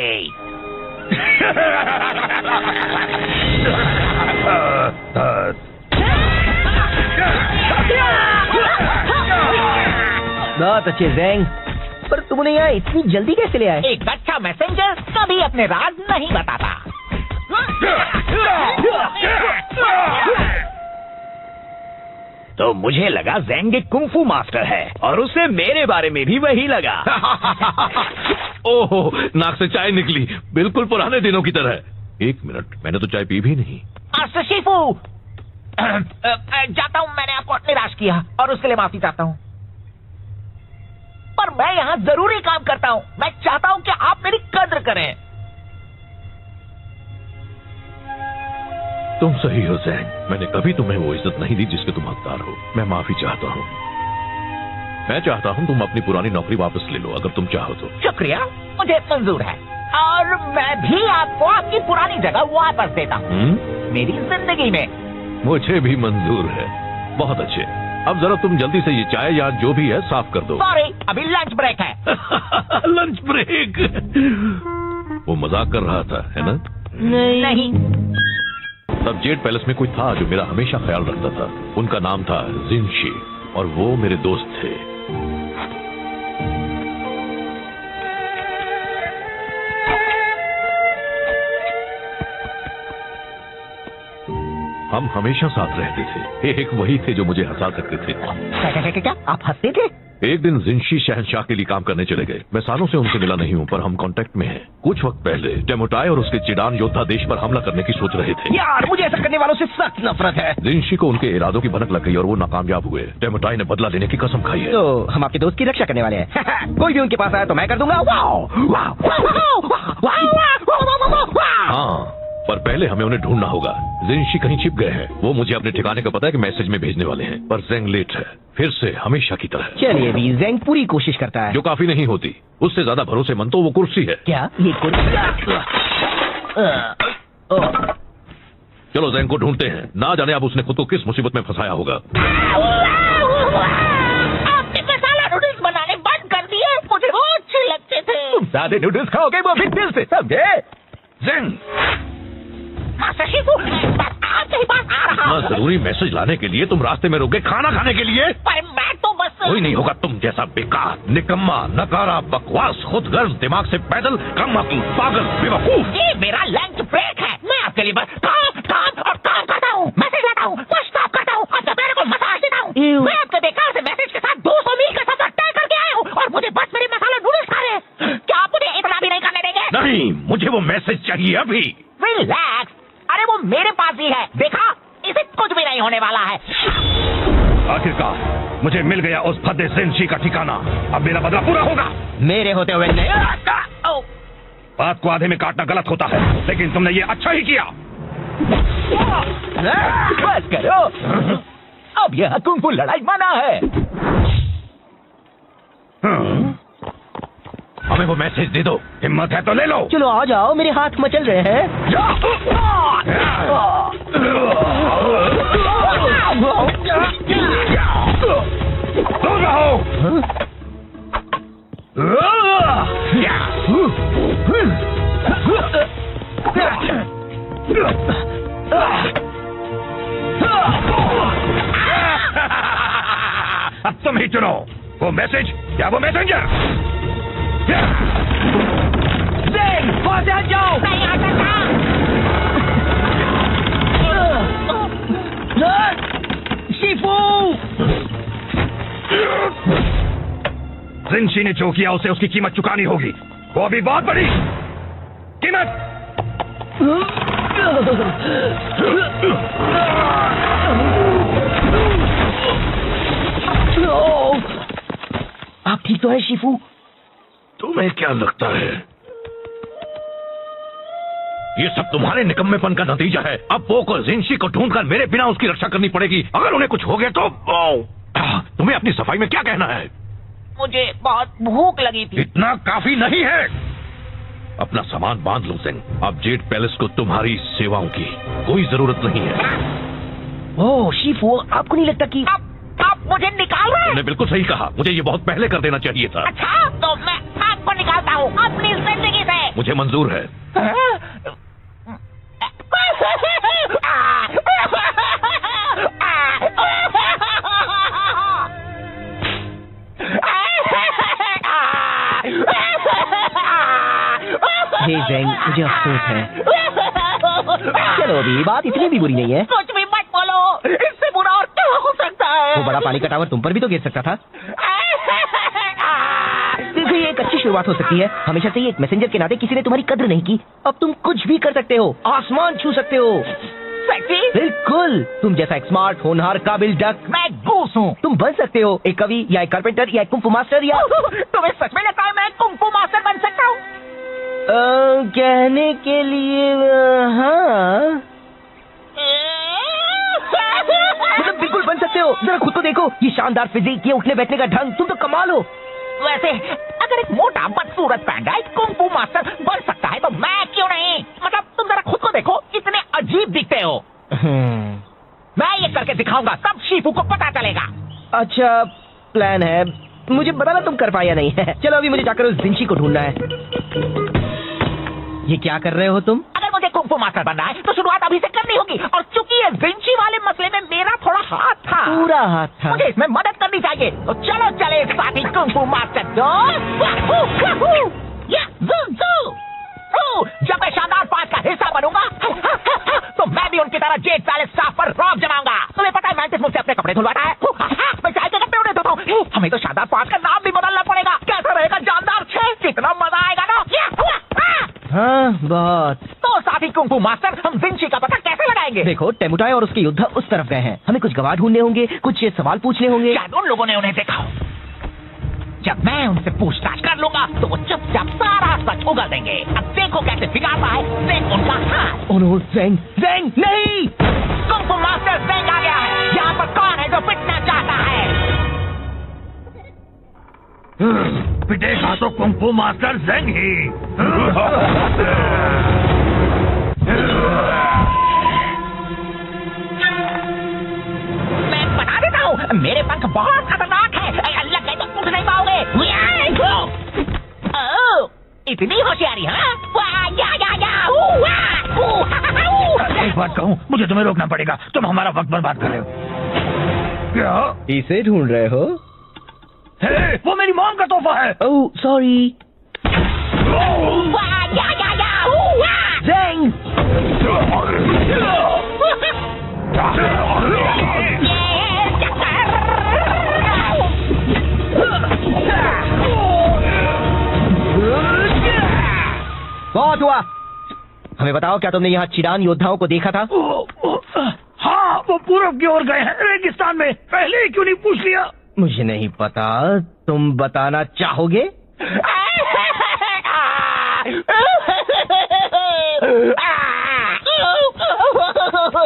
बहुत अच्छे ज़ेंग, पर तुम नहीं आए, इतनी जल्दी कैसे ले आए? एक अच्छा मैसेंजर कभी अपने राज नहीं बताता। तो मुझे लगा ज़ेंग एक कुंफू मास्टर है और उसे मेरे बारे में भी वही लगा। ओहो, नाक से चाय निकली, बिल्कुल पुराने दिनों की तरह। एक मिनट, मैंने तो चाय पी भी नहीं। शिफू, जाता हूँ, मैंने आपको निराश किया और उसके लिए माफी चाहता हूँ। पर मैं यहाँ जरूरी काम करता हूँ। मैं चाहता हूँ कि आप मेरी कद्र करें। तुम सही हो ज़ेंग, मैंने कभी तुम्हें वो इज्जत नहीं दी जिसके तुम हकदार हो। मैं माफी चाहता हूँ। मैं चाहता हूँ तुम अपनी पुरानी नौकरी वापस ले लो, अगर तुम चाहो तो। शुक्रिया, मुझे मंजूर है और मैं भी आपको आपकी पुरानी जगह वापस देता हूँ मेरी जिंदगी में। मुझे भी मंजूर है। बहुत अच्छे, अब जरा तुम जल्दी से ये चाय या जो भी है साफ कर दो। सॉरी, अभी लंच ब्रेक है। Lunch break? वो मजाक कर रहा था, है ना? नहीं। तब जेड पैलेस में कोई था जो मेरा हमेशा ख्याल रखता था। उनका नाम था जिनशी और वो मेरे दोस्त थे। हम हमेशा साथ रहते थे। एक वही थे जो मुझे हंसा सकते थे। क्या आप हंसते थे? एक दिन जिनशी शहंशाह के लिए काम करने चले गए। मैं सालों से उनसे मिला नहीं हूँ, पर हम कांटेक्ट में हैं। कुछ वक्त पहले डेमोटाई और उसके चिडान योद्धा देश पर हमला करने की सोच रहे थे। यार, मुझे ऐसा करने वालों से सख्त नफरत है। जिनशी को उनके इरादों की भनक लग गई और वो नाकामयाब हुए। डेमोटाई ने बदला लेने की कसम खाई है। तो हम आपके दोस्त की रक्षा करने वाले हैं। कोई भी उनके पास आया तो मैं कर दूंगा। हाँ, पर पहले हमें उन्हें ढूंढना होगा। जिनशी कहीं छिप गए हैं। वो मुझे अपने ठिकाने का पता है कि मैसेज में भेजने वाले हैं, पर ज़ेंग लेट है, फिर से हमेशा की तरह। चलिए भी, ज़ेंग पूरी कोशिश करता है। जो काफी नहीं होती। उससे ज्यादा भरोसेमंद तो वो कुर्सी है। क्या ये कुर्सी? चलो ज़ेंग को ढूंढते हैं। ना जाने अब उसने खुद को किस मुसीबत में फंसाया होगा। आपने मसाला नूडल्स बनाने बंद कर दिए। मुझे वो अच्छे लगते थे। तुम सादे नूडल्स खाओगे वो भी दिल से, समझे? ज़ेंग! मास्टर शिफू, आपके ही पास आ रहा इतना हूँ। जरूरी मैसेज लाने के लिए तुम रास्ते में रुके खाना खाने के लिए? पर मैं तो बस कोई नहीं होगा तुम जैसा बेकार, निकम्मा, नकारा, बकवास, खुदगर्ज, दिमाग से पैदल, कम अक्ल, पागल, बेवकूफ। ये मेरा लंच ब्रेक है। मैं आपके लिए बस काम काम और काम करता हूँ, मैसेज लाता हूँ, कुछ स्टॉप करता हूँ, अपने पैर को मसाज देता हूँ। मैं आपके बेकार से मैसेज के साथ 200 मील का सफर तय करके आया हूँ और मुझे बस मेरे मसाला नूडल्स खा रहे हैं। क्या आप मुझे इतना भी नहीं करने देंगे? नहीं, मुझे वो मैसेज चाहिए अभी। रिलैक्स, अरे वो मेरे पास ही है, देखा, इसे कुछ भी नहीं होने वाला है। आखिरकार मुझे मिल गया उस फद्दे जिनशी का ठिकाना। अब मेरा बदला पूरा होगा। मेरे होते हुए नहीं। बात को आधे में काटना गलत होता है, लेकिन तुमने ये अच्छा ही किया। बस करो, अब यह कुंफू लड़ाई मना है। हमें वो मैसेज दे दो, हिम्मत है तो ले लो। चलो आ जाओ, मेरे हाथ मचल रहे हैं। दूर रहो। अब तुम ही चुनो, वो मैसेज या वो मैसेंजर। वहां से हट जाओ। नहीं आ सकता। शिफू, जिनशी ने जो किया उसे उसकी कीमत चुकानी होगी, वो अभी बहुत बड़ी कीमत। आप ठीक तो है शिफू? तुम्हें क्या लगता है ये सब तुम्हारे निकम्मेपन का नतीजा है? अब पोको जिनशी को ढूंढकर मेरे बिना उसकी रक्षा करनी पड़ेगी। अगर उन्हें कुछ हो गया तो तुम्हें अपनी सफाई में क्या कहना है? मुझे बहुत भूख लगी थी। इतना काफी नहीं है। अपना सामान बांध लो सिंह। अब जेट पैलेस को तुम्हारी सेवाओं की कोई जरूरत नहीं है। ओह शिफू, आपको नहीं लगता कि आप मुझे निकाल रहे हैं? तुमने बिल्कुल सही कहा, मुझे ये बहुत पहले कर देना चाहिए था। अच्छा, तो मैं आपको निकालता हूँ अपनी जिंदगी से। मुझे मंजूर है। हे ज़ेंग, मुझे अफसोस है। चलो अभी बात इतनी भी बुरी नहीं है। कुछ भी मत बोलो, इससे बुरा और क्या हो सकता है? वो बड़ा पानी का टावर तुम पर भी तो गिर सकता था। देखो ये एक अच्छी शुरुआत हो सकती है। हमेशा से ही एक मैसेंजर के नाते किसी ने तुम्हारी कद्र नहीं की। अब तुम कुछ भी कर सकते हो, आसमान छू सकते हो। सेक्सी? बिल्कुल, तुम जैसा एक स्मार्ट, होनहार, काबिल डक। मैं गूस हूँ। तुम बन सकते हो एक कवि या एक कारपेंटर या एक कुंफू मास्टर या तुम्हें सच में लगता है मैं कुंफू मास्टर बन सकता हूँ? कहने के लिए हाँ, मतलब बिल्कुल बन सकते हो। जरा खुद को देखो, ये शानदार फिजिक, ये उठने बैठने का ढंग, तुम तो कमाल हो। वैसे अगर एक मोटा बदसूरत पैंडा एक कुंफू मास्टर बन सकता है तो मैं क्यों नहीं? मतलब तुम जरा खुद को देखो, कितने अजीब दिखते हो। मैं ये करके दिखाऊंगा, तब शिफू को पता चलेगा। अच्छा प्लान है, मुझे बताना तुम कर पाया नहीं है। चलो अभी मुझे जाकर उस जिनशी को ढूंढना है। ये क्या कर रहे हो तुम? अगर मुझे कुंफू मास्टर बनना है तो शुरुआत अभी से करनी होगी, और चूंकि ये जिनशी वाले मसले में मेरा थोड़ा हाथ था, पूरा हाथ था। मुझे इसमें मदद करनी चाहिए। तो चलो चले साथी कुंफू मास्टर। जब मैं शानदार पांच का हिस्सा बनूंगा तो मैं भी उनकी तरह जेट पैलेस स्टाफ पर रौब जमाऊंगा। तुम्हें पता है मैंटिस मुझसे अपने कपड़े धुलवाता है, मैं चाय के कपड़े उन्हें धोता हूँ। हमें तो शानदार पांच का नाम भी बदलना पड़ेगा। कैसा रहेगा जानदार 6? कितना मजा आएगा ना। हाँ बहुत। तो साथी कुंफू मास्टर, हम जिनशी का पता कैसे लगाएंगे? देखो टेमुटाई और उसके योद्धा उस तरफ गए हैं। हमें कुछ गवाह ढूंढने होंगे, कुछ सवाल पूछने होंगे। शायद उन लोगों ने उन्हें देखा हो। जब मैं उनसे पूछताछ कर लूंगा तो वो चुपचाप सारा सच उगल देंगे। अब देखो कैसे बिगाड़ता है ज़ेंग उनका हाथ। ओह नो, ज़ेंग, ज़ेंग नहीं! कुंफू मास्टर ज़ेंग आ गया है। यहाँ पर कौन है जो पिटना चाहता है? पिटेगा तो कुंफू मास्टर ज़ेंग ही। मैं बता देता हूँ, मेरे पंख बहुत खतरनाक है। लग गए तो उठ नहीं पाओगे। इतनी होशियारी, हाँ? एक बार कहूँ, मुझे तुम्हें रोकना पड़ेगा। तुम हमारा वक्त बर्बाद कर रहे हो। क्या इसे ढूंढ रहे हो? हे, वो मेरी मॉम का तोहफा है। Oh sorry. ज़ेंग! बहुत हुआ। हमें बताओ, क्या तुमने यहाँ चिरान योद्धाओं को देखा था? हाँ, वो पूरब की ओर गए हैं, रेगिस्तान में। पहले ही क्यों नहीं पूछ लिया? मुझे नहीं पता, तुम बताना चाहोगे?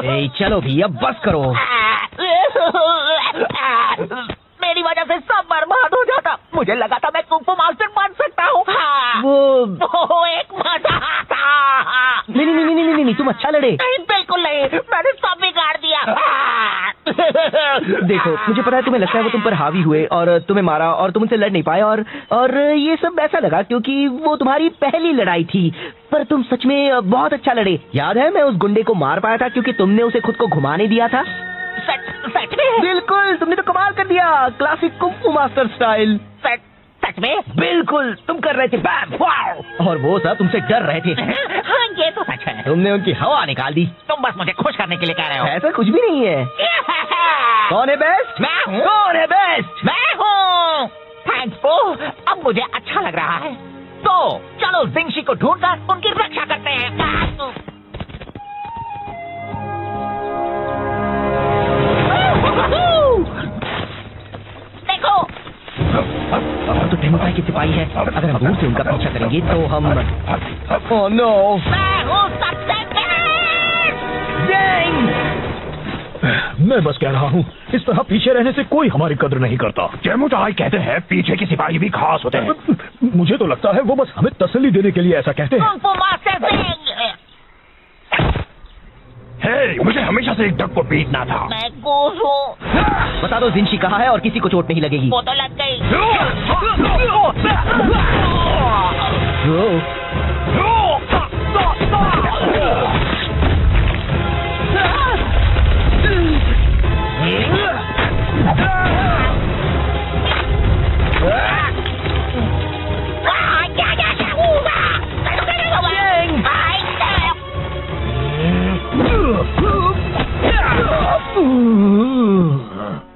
ए, चलो भी, अब बस करो। मेरी वजह से सब बर्बाद हो जाता। मुझे लगा था मैं कुंग फू मास्टर बन सकता हूँ। वो एक मजाक था। नहीं, तुम अच्छा लड़े। नहीं, बिल्कुल नहीं, मैंने सब बिगाड़ दिया। देखो, मुझे पता है तुम्हें लगता है वो तुम पर हावी हुए और तुम्हें मारा और तुम उनसे लड़ नहीं पाए और ये सब ऐसा लगा क्योंकि वो तुम्हारी पहली लड़ाई थी। पर तुम सच में बहुत अच्छा लड़े। याद है, मैं उस गुंडे को मार पाया था क्योंकि तुमने उसे खुद को घुमाने दिया था। सच में? बिल्कुल, तुमने तो कमाल कर दिया, क्लासिक कुंग फू मास्टर स्टाइल। सच में? बिल्कुल, तुम कर रहे थे बैम, वाव! और वो सब तुमसे डर रहे थे। हाँ, ये तो सच है। तुमने उनकी हवा निकाल दी। तुम बस मुझे खुश करने के लिए कह रहे हो। ऐसा कुछ भी नहीं है। कौन है बेस्ट? मैं हूँ। कौन है बेस्ट? मैं हूँ। थैंक्स को, अब मुझे अच्छा लग रहा है। तो चलो जिंगशी को ढूंढकर उनकी रक्षा करते हैं। देखो, तो टेमुताई के सिपाही है। अगर हम दूर से उनका पीछा करेंगे तो हम ओह नो, मैं हूँ सबसे मैं बस कह रहा हूँ, इस तरह पीछे रहने से कोई हमारी कद्र नहीं करता। टेमुताई कहते हैं पीछे के सिपाही भी खास होते हैं। मुझे तो लगता है वो बस हमें तसल्ली देने के लिए ऐसा कहते हैं। कुंग फू मास्टर ज़ेंग। हे, मुझे हमेशा से एक डक को पीटना था। मैं गोश हूँ। बता दो जिंशी कहाँ है और किसी को चोट नहीं लगेगी। वो तो लग गई।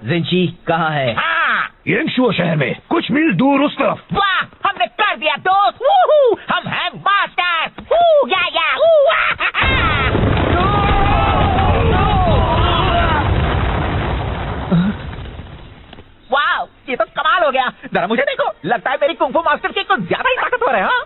जिंशी कहाँ है? हाँ, येंगशुओ शहर में कुछ मील दूर उस तरफ। वाह, हमने कर दिया दोस्त। वूहू, हम हैं मास्टर। वाह, ये तो कमाल हो गया। जरा मुझे देखो, लगता है मेरी कुंग फू मास्टर की कुछ ज्यादा ही ताकतवर है। हाँ?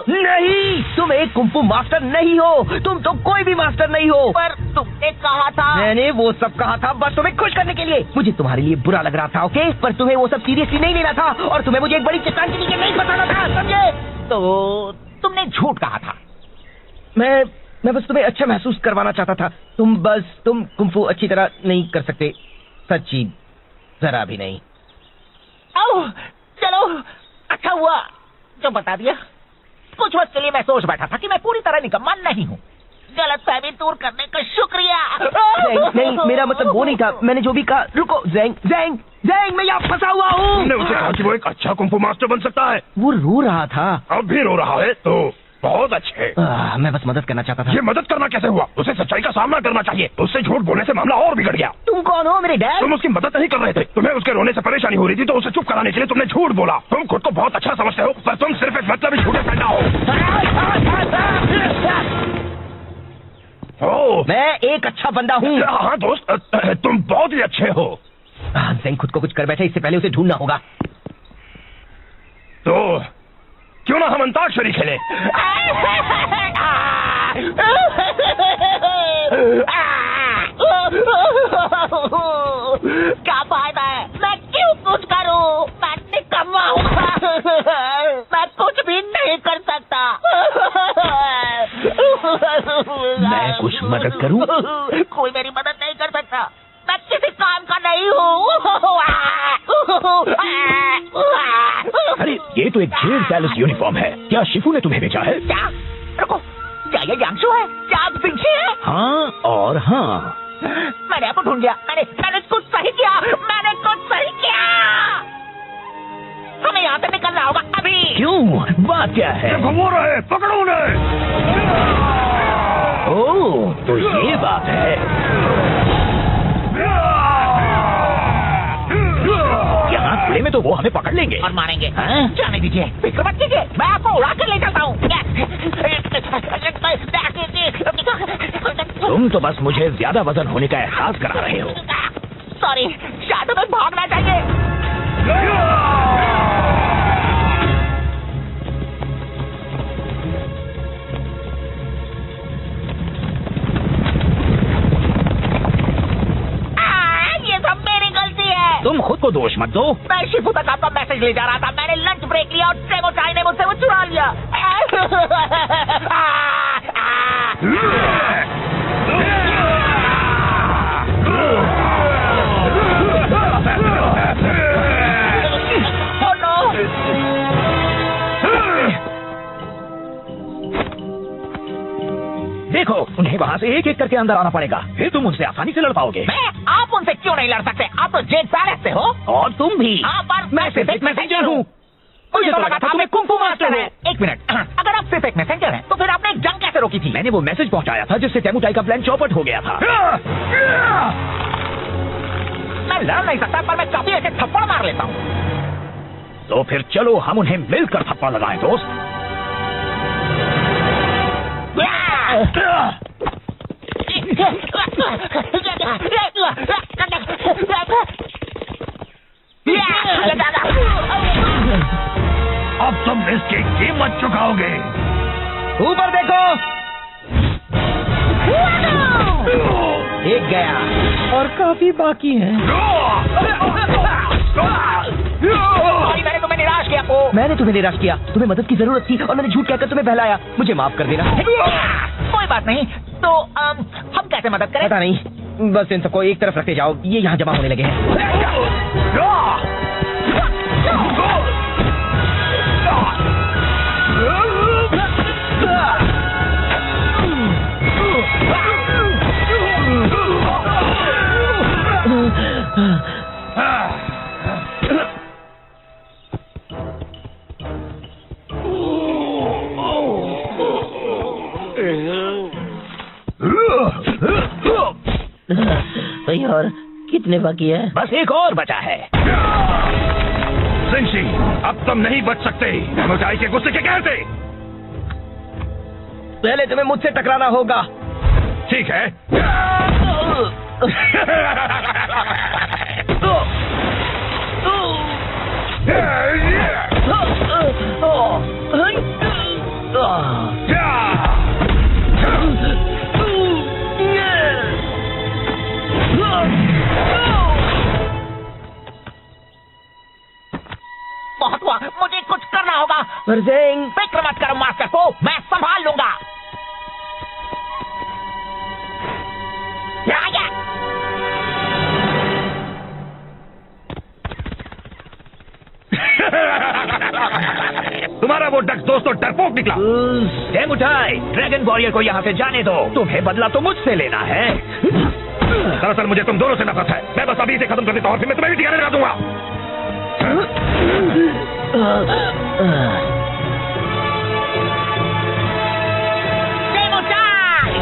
नहीं, तुम एक कुंग फू मास्टर नहीं हो। तुम तो कोई भी मास्टर नहीं हो। पर तुमने कहा था। मैंने वो सब कहा था बस तुम्हें खुश करने के लिए। मुझे तुम्हारे लिए बुरा लग रहा था, ओके? पर तुम्हें वो सब सीरियसली नहीं लेना था और तुम्हें मुझे एक बड़ी चट्टान के नीचे नहीं बताना था, समझे? तो तुमने झूठ कहा था। मैं बस तुम्हें अच्छा महसूस करवाना चाहता था। तुम कुंग फू अच्छी तरह नहीं कर सकते, सच्ची जरा भी नहीं। ओह, चलो, अच्छा हुआ जो बता दिया। कुछ वक्त के लिए मैं सोच बैठा था कि मैं पूरी तरह निकम्मा नहीं हूँ। गलतफहमी दूर करने का शुक्रिया। नहीं, मेरा मतलब वो नहीं था। मैंने जो भी कहा। रुको, ज़ेंग, मैं यहाँ फंसा हुआ हूँ। तुमने उसे कहा कि वो एक अच्छा कुंग फू मास्टर बन सकता है। वो रो रहा था। अब भी रो रहा है तो बहुत अच्छे। मैं बस मदद करना चाहता था। ये मदद करना कैसे हुआ? उसे सच्चाई का सामना करना चाहिए। उससे झूठ बोलने से मामला और बिगड़ गया। तुम कौन हो, मेरे डैड? तुम उसकी मदद नहीं कर रहे थे। तुम्हें उसके रोने से परेशानी हो रही थी तो उसे चुप कराने के लिए तुमने झूठ बोला। तुम खुद को बहुत अच्छा समझते हो पर तुम सिर्फ एक मतलब ही झूठे फैला हो। मैं एक अच्छा बंदा हूँ। हाँ दोस्त, तुम बहुत ही अच्छे हो। ज़ेंग खुद को कुछ कर बैठे, इससे पहले उसे ढूंढना होगा। तो क्यों ना हम अंताक्षरी खेलें? क्या फायदा है? मैं क्यों कुछ करूं? मैं निकम्मा हूँ। मैं कुछ भी नहीं कर सकता। मैं कुछ मदद करूं? कोई मेरी मदद नहीं कर सकता। मैं किसी काम का नहीं हूँ। अरे ये तो एक जेल पैलेस यूनिफॉर्म है। क्या शिफू ने तुम्हें भेजा है? क्या? रुको, क्या ये यांगशु है? क्या आप जिंगशी है? हाँ और हाँ। मैंने आपको ढूंढ लिया। मैंने कुछ सही किया। मैंने कुछ सही किया। हमें यहाँ से निकलना होगा अभी। क्यों? बात क्या है? घुमा रहे, पकड़ो उन्हें। ओह, तो ये बात है। यहाँ खुले में तो वो हमें पकड़ लेंगे और मारेंगे। हाँ? जाने दीजिए, फिक्र मत कीजिए, मैं आपको उड़ा कर ले चलता हूँ। तुम तो बस मुझे ज्यादा वजन होने का एहसास करा रहे हो। सॉरी, शायद तुम्हें भागना चाहिए। ये सब मेरी गलती है। तुम खुद को दोष मत दो। मैं शिफू तक आपका मैसेज ले जा रहा था। मैंने लंच ब्रेक लिया और ट्रेमो चाय ने मुझसे वो चुरा लिया। देखो, उन्हें वहाँ से एक एक करके अंदर आना पड़ेगा, फिर तुम उनसे आसानी से लड़ पाओगे। आप उनसे क्यों नहीं लड़ सकते? आप तो जेट पैलेस से हो। और तुम भी। हाँ, पर मैं सिर्फ एक मैसेंजर हूँ। मुझे तो लगा था तुम्हें कुंफू मास्टर है। एक मिनट, अगर आप सिर्फ एक मैसेंजर हैं, तो फिर आपने जंग कैसे रोकी थी? मैंने वो मैसेज पहुँचाया था जिससे टेमुटाई का प्लान चौपट हो गया था। मैं लड़ नहीं सकता, पर मैं कभी ऐसे थप्पड़ मार लेता हूँ। तो फिर चलो हम उन्हें मिलकर थप्पड़ लगाएं, दोस्त। अब तुम इसकी कीमत चुकाओगे। ऊपर देखो। एक गया और काफी बाकी है। मैंने तुम्हें निराश किया। मैंने तुम्हें निराश किया। तुम्हें मदद की जरूरत थी और मैंने झूठ कहकर तुम्हें बहलाया। मुझे माफ कर देना। कोई बात नहीं। तो हम कैसे मदद करें? पता नहीं, बस इन सबको एक तरफ रखते जाओ। ये यहाँ जमा होने लगे हैं। भाई, और कितने बाकी है? बस एक और बचा है। जिंशी, अब तुम नहीं बच सकते। टेमुटाई के गुस्से के कहर से। पहले तुम्हें मुझसे टकराना होगा। ठीक है। बहुत हुआ, मुझे कुछ करना होगा। फिक्र मत करो मास्टर को, मैं संभाल लूंगा। तुम्हारा वो डक दोस्त तो डरपोक निकला। टेमुटाई, ड्रैगन वॉरियर को यहाँ से जाने दो। तुम्हें बदला तो मुझसे लेना है। दरअसल मुझे तुम दोनों से नफरत है। मैं बस अभी से खत्म कर देता हूँ और फिर मैं तुम्हें भी ठिकाने लगा दूंगा। टेमुटाई,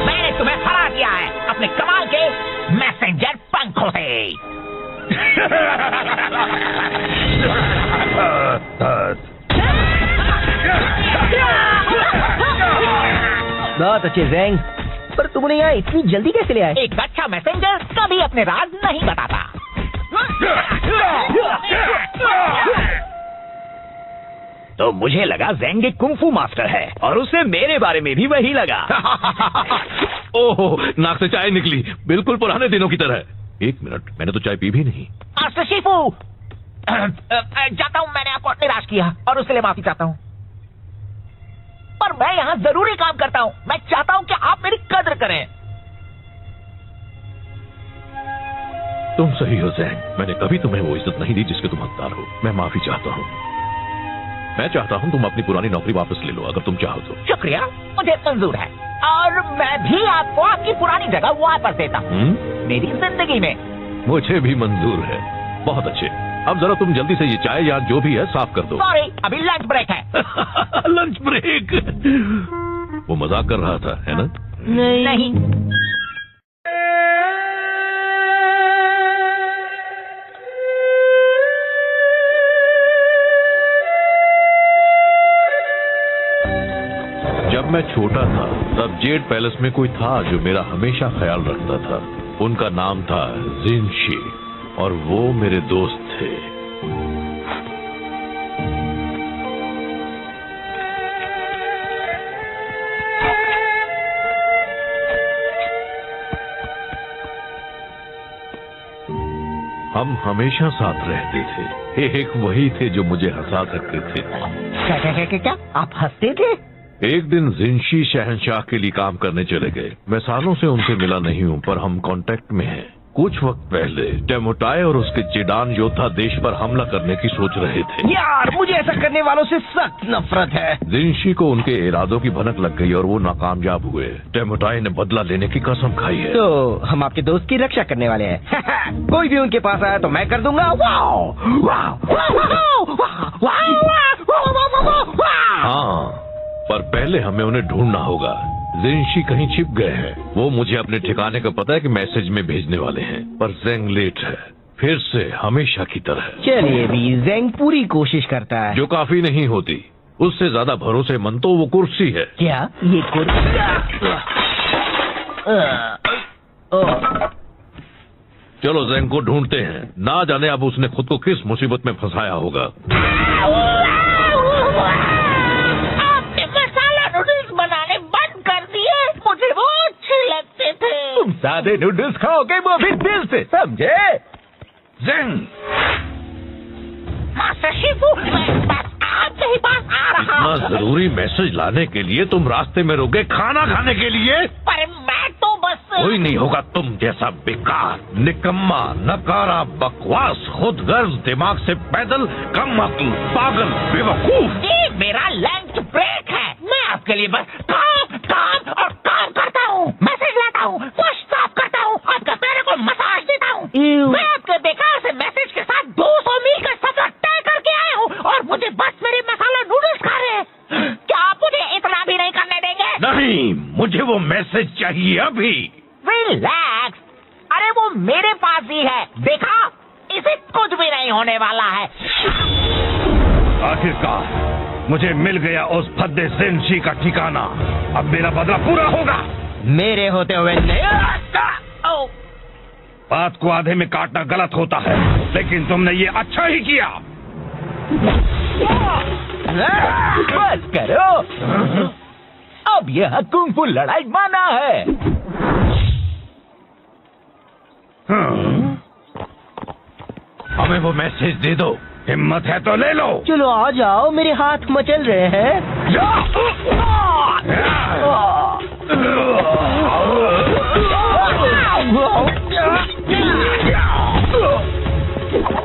मैंने तुम्हें हरा दिया है अपने कमाल के मैसेंजर पंखों से। बहुत अच्छे ज़ेंग, पर तुमने यहाँ इतनी जल्दी कैसे ले आए? एक अच्छा मैसेंजर कभी अपने राज नहीं बताता। तो मुझे लगा ज़ेंग एक कुंफू मास्टर है और उसे मेरे बारे में भी वही लगा। ओहो, नाक से चाय निकली, बिल्कुल पुराने दिनों की तरह। एक मिनट, मैंने तो चाय पी भी नहीं। मास्टर शिफू, जाता हूँ, मैंने आपको निराश किया और उसके लिए माफी चाहता हूँ। पर मैं यहाँ जरूरी काम करता हूँ। मैं चाहता हूँ कि आप मेरी कद्र करें। तुम सही हो ज़ेंग, मैंने कभी तुम्हें वो इज्जत नहीं दी जिसके तुम हकदार हो। मैं माफी चाहता हूँ। मैं चाहता हूँ तुम अपनी पुरानी नौकरी वापस ले लो, अगर तुम चाहो तो। शुक्रिया, मुझे मंजूर है। और मैं भी आपको आपकी पुरानी जगह वापस देता हूँ मेरी जिंदगी में। मुझे भी मंजूर है। बहुत अच्छे। अब जरा तुम जल्दी से ये चाय या जो भी है साफ कर दो। सॉरी, अभी लंच ब्रेक है। Lunch break? वो मजाक कर रहा था, है ना? नहीं। जब मैं छोटा था तब जेड पैलेस में कोई था जो मेरा हमेशा ख्याल रखता था। उनका नाम था जिनशी और वो मेरे दोस्त थे। हम हमेशा साथ रहते थे। एक वही थे जो मुझे हंसा सकते थे। क्या आप हंसते थे? एक दिन जिनशी शहंशाह के लिए काम करने चले गए। मैं सालों से उनसे मिला नहीं हूँ पर हम कांटेक्ट में हैं। कुछ वक्त पहले टेमोटाई और उसके चिडान योद्धा देश पर हमला करने की सोच रहे थे। यार मुझे ऐसा करने वालों से सख्त नफरत है। जिनशी को उनके इरादों की भनक लग गई और वो नाकामयाब हुए। टेमोटाई ने बदला लेने की कसम खाई है। तो हम आपके दोस्त की रक्षा करने वाले हैं। कोई भी उनके पास आया तो मैं कर दूंगा। हाँ, पर पहले हमें उन्हें ढूंढना होगा। जिनशी कहीं छिप गए हैं। वो मुझे अपने ठिकाने का पता है कि मैसेज में भेजने वाले हैं, पर जेंग लेट है, फिर से हमेशा की तरह। चलिए भी, जेंग पूरी कोशिश करता है। जो काफी नहीं होती। उससे ज्यादा भरोसेमंद तो वो कुर्सी है। क्या ये कुर्सी? चलो जेंग को ढूंढते हैं। ना जाने अब उसने खुद को किस मुसीबत में फंसाया होगा। सादे नूडल्स खाओगे वो भी दिल से, समझे? जेंग! मास्टर शिफू, मैं बस आपके ही पास आ रहा हूँ। इतना जरूरी मैसेज लाने के लिए तुम रास्ते में रुके खाना खाने के लिए? पर मैं तो बस कोई नहीं होगा तुम जैसा बेकार, निकम्मा, नकारा, बकवास, खुदगर्ज, दिमाग से पैदल, कम अक्ल, पागल, बेवकूफ। ये मेरा लंच ब्रेक है। मैं आपके लिए बस काम काम और काम करता हूँ। मैसेज लाता हूँ, फर्श साफ करता हूँ, आपके पैरों को मसाज देता हूँ। मैं आपके बेकार से मैसेज के साथ 200 मील का सफर तय करके आया हूँ और मुझे बस मेरे मसाला नूडल्स खा रहे हैं। क्या आप मुझे इतना भी नहीं करने देंगे? नहीं, मुझे वो मैसेज चाहिए अभी। रिलैक्स, अरे वो मेरे पास ही है, देखा? इसे कुछ भी नहीं होने वाला है। आखिरकार मुझे मिल गया उस फद्दे जिनशी का ठिकाना। अब मेरा बदला पूरा होगा। मेरे होते हुए नहीं। बात को आधे में काटना गलत होता है, लेकिन तुमने ये अच्छा ही किया। बस करो, अब यह कुंफू लड़ाई माना है। हमें वो मैसेज दे दो। हिम्मत है तो ले लो। चलो आ जाओ, मेरे हाथ मचल रहे हैं।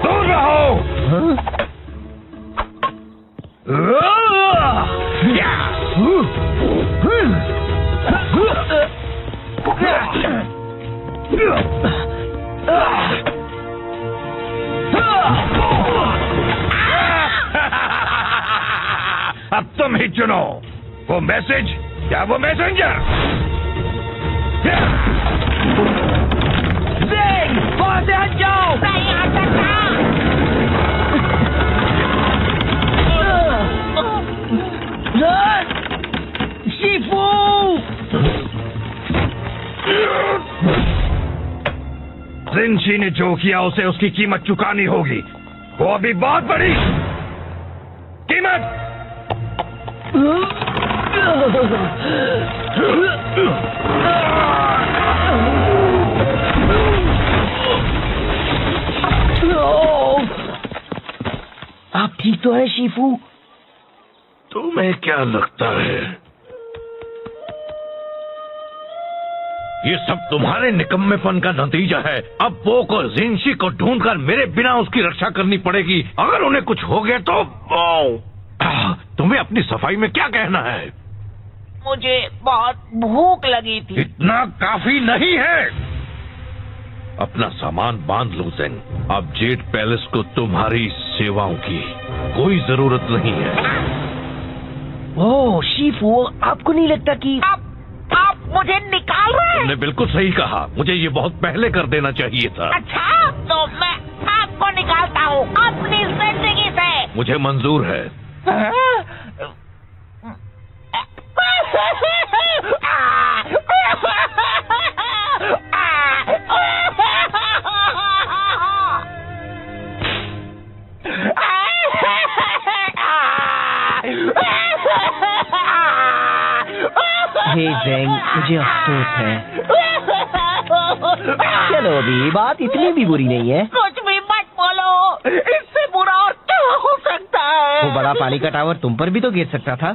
दूर रहो। अब तुम ही चुनो, वो मैसेज या वो मैसेंजर। वहां से हट जाओ। नहीं आ सकता। शिफू! जिनशी ने जो किया उसे उसकी कीमत चुकानी होगी। वो अभी बहुत बड़ी कीमत। आप ठीक तो है शिफू? तुम्हें क्या लगता है ये सब तुम्हारे निकम्मेपन का नतीजा है? अब पोक और जिनशी को ढूंढकर मेरे बिना उसकी रक्षा करनी पड़ेगी। अगर उन्हें कुछ हो गया तो तुम्हें अपनी सफाई में क्या कहना है? मुझे बहुत भूख लगी थी। इतना काफी नहीं है। अपना सामान बांध लो ज़ेंग। अब जेड पैलेस को तुम्हारी सेवाओं की कोई जरूरत नहीं है। ओह शीफू, आपको नहीं लगता कि आप मुझे निकाल रहे हैं? तुमने बिल्कुल सही कहा, मुझे ये बहुत पहले कर देना चाहिए था। अच्छा, तो मैं आपको निकालता हूँ अपनी जिंदगी से। मुझे मंजूर है। हे ज़ेंग, मुझे अफसोस है। चलो अभी बात इतनी भी बुरी नहीं है। कुछ भी मत बोलो, इससे बुरा और क्या हो सकता है? वो बड़ा पानी का टावर तुम पर भी तो गिर सकता था।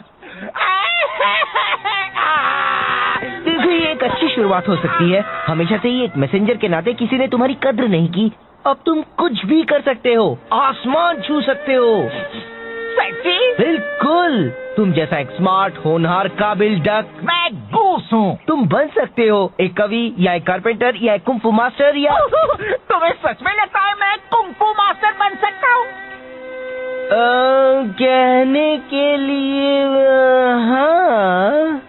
देखो, ये एक अच्छी शुरुआत हो सकती है। हमेशा से ही एक मैसेंजर के नाते किसी ने तुम्हारी कद्र नहीं की। अब तुम कुछ भी कर सकते हो, आसमान छू सकते हो। सच्ची? बिल्कुल, तुम जैसा एक स्मार्ट, होनहार, काबिल डक। मैं गूस हूँ। तुम बन सकते हो एक कवि या एक कारपेंटर या एक कुंफू मास्टर या तुम्हें सच में लगता है मैं कुंफू मास्टर बन सकता हूँ? कहने के लिए हाँ,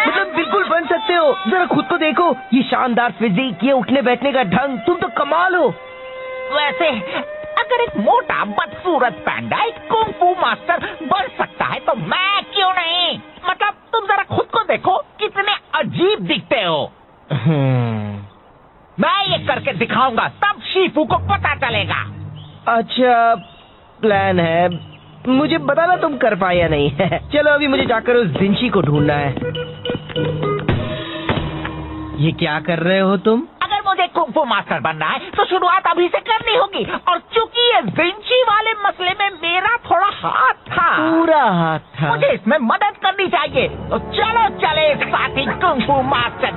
मतलब बिल्कुल बन सकते हो। जरा खुद को देखो, ये शानदार फिजिक, ये उठने बैठने का ढंग, तुम तो कमाल हो। वैसे अगर एक मोटा बदसूरत पैंडा एक कुंफू मास्टर बन सकता है तो मैं क्यों नहीं? मतलब तुम जरा खुद को देखो, कितने अजीब दिखते हो। मैं ये करके दिखाऊंगा, तब शीफू को पता चलेगा। अच्छा प्लान है, मुझे बताना तुम कर पाए या नहीं। चलो अभी मुझे जाकर उस जिंशी को ढूंढना है। ये क्या कर रहे हो तुम? अगर मुझे कुंफू मास्टर बनना है तो शुरुआत अभी से करनी होगी, और चूंकि ये जिंशी वाले मसले में मेरा थोड़ा हाथ था, पूरा हाथ था, मुझे इसमें मदद करनी चाहिए। तो चलो चले साथी कुंफू मास्टर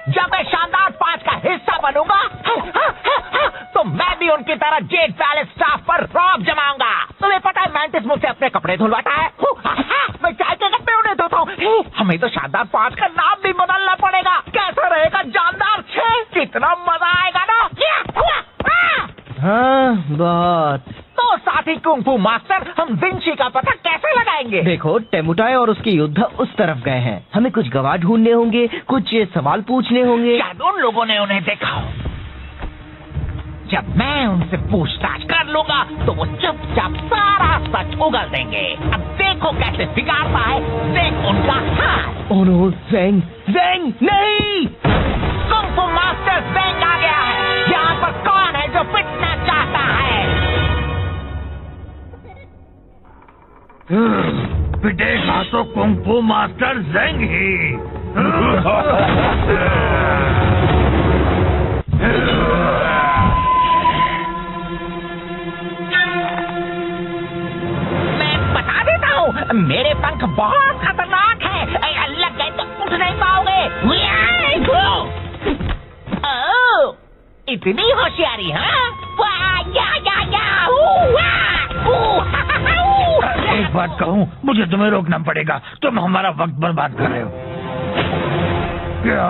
जब मैं शानदार 5 का हिस्सा बनूंगा तो मैं भी उनकी तरह जेड पैलेस स्टाफ पर रौब जमाऊंगा। तुम्हें पता है मैंटिस मुझसे अपने कपड़े धुलवाता है, मैं चाय के कपड़े उन्हें धोता हूँ। हमें तो शानदार 5 का नाम भी बदलना पड़ेगा। कैसा रहेगा जानदार 6? कितना मजा आएगा ना। हाँ बहुत। तो साथी कुंफू मास्टर, हम जिंशी का पता कैसे लगाएंगे? देखो, टेमुटाई और उसके योद्धा उस तरफ गए हैं। हमें कुछ गवाह ढूंढने होंगे, कुछ सवाल पूछने होंगे। शायद उन लोगों ने उन्हें देखा हो। जब मैं उनसे पूछताछ कर लूंगा तो वो चुपचाप सारा सच उगल देंगे। अब देखो कैसे बिगाड़ता है देख उनका हाथ। ओह नो, ज़ेंग, ज़ेंग नहीं! कुंफू मास्टर ज़ेंग आ गया है। यहाँ पर कौन है जो पिटना चाहता है? पिटेगा तो कुंफू मास्टर ज़ेंग ही। मैं बता देता हूँ, मेरे पंख बहुत खतरनाक है। लग गए तो उठ नहीं पाओगे। ओह, इतनी होशियारी, हाँ? एक बात कहूँ, मुझे तुम्हें रोकना पड़ेगा। तुम हमारा वक्त बर्बाद कर रहे हो। क्या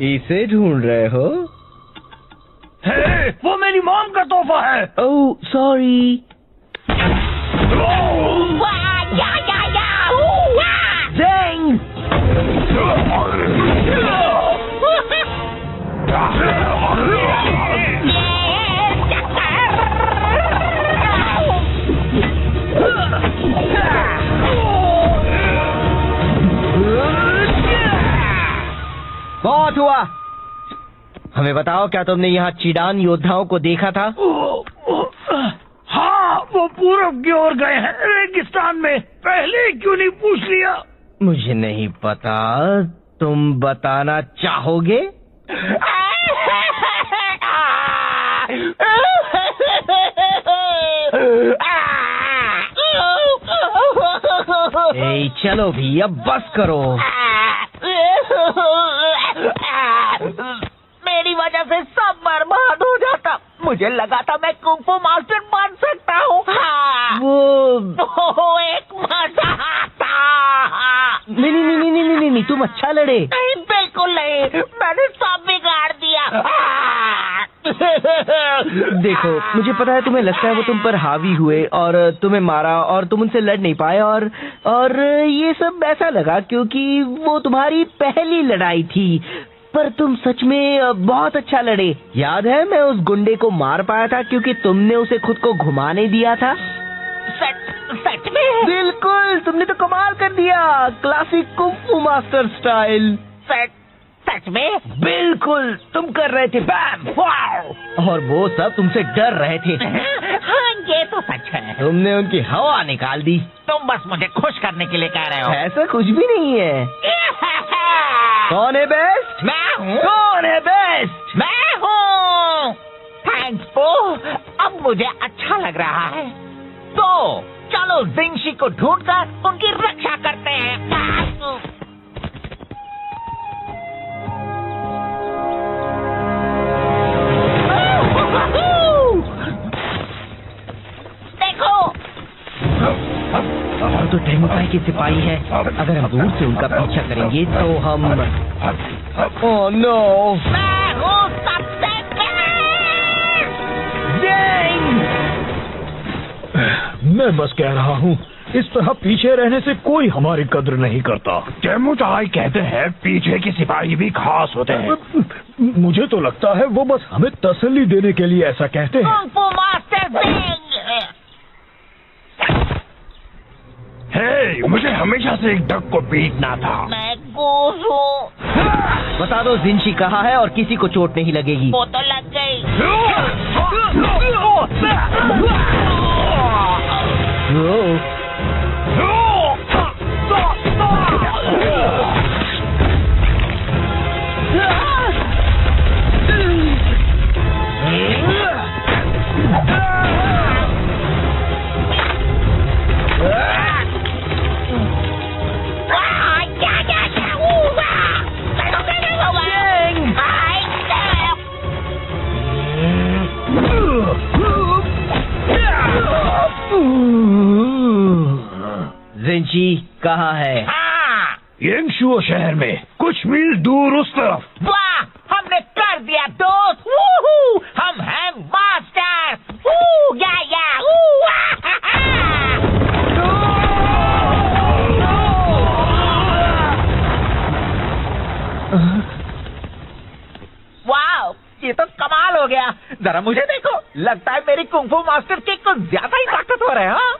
इसे ढूंढ रहे हो? है, वो मेरी मॉम का तोहफा है। Oh sorry. ज़ेंग! बहुत हुआ। हमें बताओ, क्या तुमने यहाँ चीडान योद्धाओं को देखा था? हाँ, वो पूरब की ओर गए हैं, रेगिस्तान में। पहले क्यों नहीं पूछ लिया? मुझे नहीं पता, तुम बताना चाहोगे? ए, चलो भी, अब बस करो। मेरी वजह से सब बर्बाद हो जाता। मुझे लगा था मैं कुंफू मास्टर बन सकता हूँ। हाँ। वो एक मजा आता। नहीं, तुम अच्छा लड़े। नहीं, बिल्कुल नहीं, मैंने सब बिगाड़ दिया। देखो, मुझे पता है तुम्हें लगता है वो तुम पर हावी हुए और तुम्हें मारा और तुम उनसे लड़ नहीं पाए और ये सब ऐसा लगा क्योंकि वो तुम्हारी पहली लड़ाई थी, पर तुम सच में बहुत अच्छा लड़े। याद है मैं उस गुंडे को मार पाया था क्योंकि तुमने उसे खुद को घुमाने दिया था। सच में? बिल्कुल, तुमने तो कमाल कर दिया, क्लासिक कुंफू मास्टर स्टाइल। सच में? बिल्कुल, तुम कर रहे थे बैम वाओ, और वो सब तुमसे डर रहे थे। हाँ, ये तो सच है। तुमने उनकी हवा निकाल दी। तुम बस मुझे खुश करने के लिए कह रहे हो। ऐसा कुछ भी नहीं है। कौन है बेस्ट? मैं हूँ। कौन है बेस्ट? मैं हूँ। थैंक्स पो, अब मुझे अच्छा लग रहा है। तो चलो जिंगशी को ढूंढकर उनकी रक्षा करते हैं। देखो, तो टेमुकाई के सिपाही है। अगर हम दूर से उनका पीछा करेंगे तो हम ओह नो, मैं हूँ सबसे मैं बस कह रहा हूँ, इस तरह पीछे रहने से कोई हमारी कद्र नहीं करता। टेमुटाई कहते हैं पीछे के सिपाही भी खास होते हैं। मुझे तो लगता है वो बस हमें तसल्ली देने के लिए ऐसा कहते हैं। कुंफू मास्टर जिंग। हे, मुझे हमेशा से एक डक को पीटना था। मैं गोस हूँ। बता दो जिंशी कहाँ है और किसी को चोट नहीं लगेगी। वो तो लग गई। जिंशी कहाँ है? हाँ। येंगशुओ शहर में कुछ मील दूर उस तरफ। वाह, हमने कर दिया दोस्त। वूहू, हम हैं मास्टर। वू, या वू, वाह, ये तो कमाल हो गया। जरा मुझे देखो, लगता है मेरी कुंफू मास्टर की कुछ ज्यादा ही ताकतवर है। हाँ?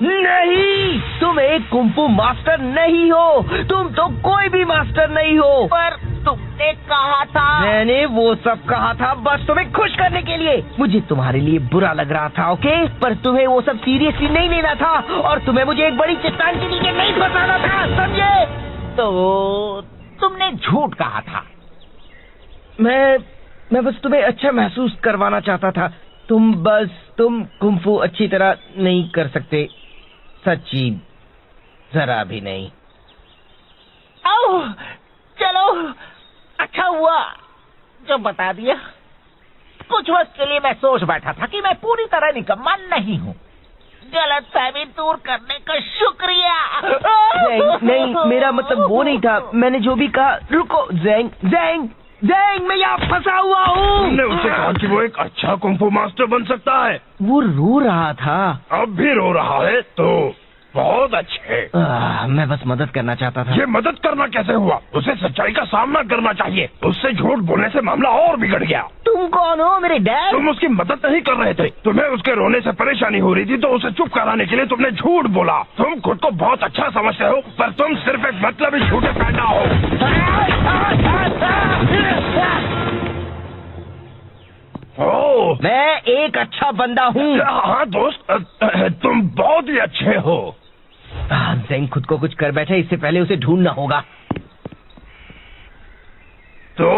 नहीं, तुम एक कुंफू मास्टर नहीं हो। तुम तो कोई भी मास्टर नहीं हो। पर तुमने कहा था। मैंने वो सब कहा था बस तुम्हें खुश करने के लिए। मुझे तुम्हारे लिए बुरा लग रहा था, ओके, पर तुम्हें वो सब सीरियसली नहीं लेना था और तुम्हें मुझे एक बड़ी चट्टान के नीचे नहीं फंसाना था, समझे? तो तुमने झूठ कहा था। मैं बस तुम्हें अच्छा महसूस करवाना चाहता था। तुम कुंफू अच्छी तरह नहीं कर सकते, सच्ची, जरा भी नहीं। ओह, चलो, अच्छा हुआ जो बता दिया। कुछ वक्त के लिए मैं सोच बैठा था कि मैं पूरी तरह निकम्मा नहीं हूँ। गलतफहमी दूर करने का शुक्रिया। नहीं, मेरा मतलब वो नहीं था। मैंने जो भी कहा, रुको, ज़ेंग, मैं यहाँ फंसा हुआ हूँ। तुमने उसे कहा कि वो एक अच्छा कुंफू मास्टर बन सकता है। वो रो रहा था। अब भी रो रहा है तो बहुत अच्छे। मैं बस मदद करना चाहता था। ये मदद करना कैसे हुआ? उसे सच्चाई का सामना करना चाहिए। उससे झूठ बोलने से मामला और बिगड़ गया। तुम कौन हो, मेरे डैड? तुम उसकी मदद नहीं कर रहे थे। तुम्हें उसके रोने से परेशानी हो रही थी तो उसे चुप कराने के लिए तुमने झूठ बोला। तुम खुद को बहुत अच्छा समझते हो, पर तुम सिर्फ एक मतलबी झूठे पैदा हो। मैं एक अच्छा बंदा हूँ। हाँ दोस्त, तुम बहुत ही अच्छे हो। ज़ेंग खुद को कुछ कर बैठे, इससे पहले उसे ढूंढना होगा। तो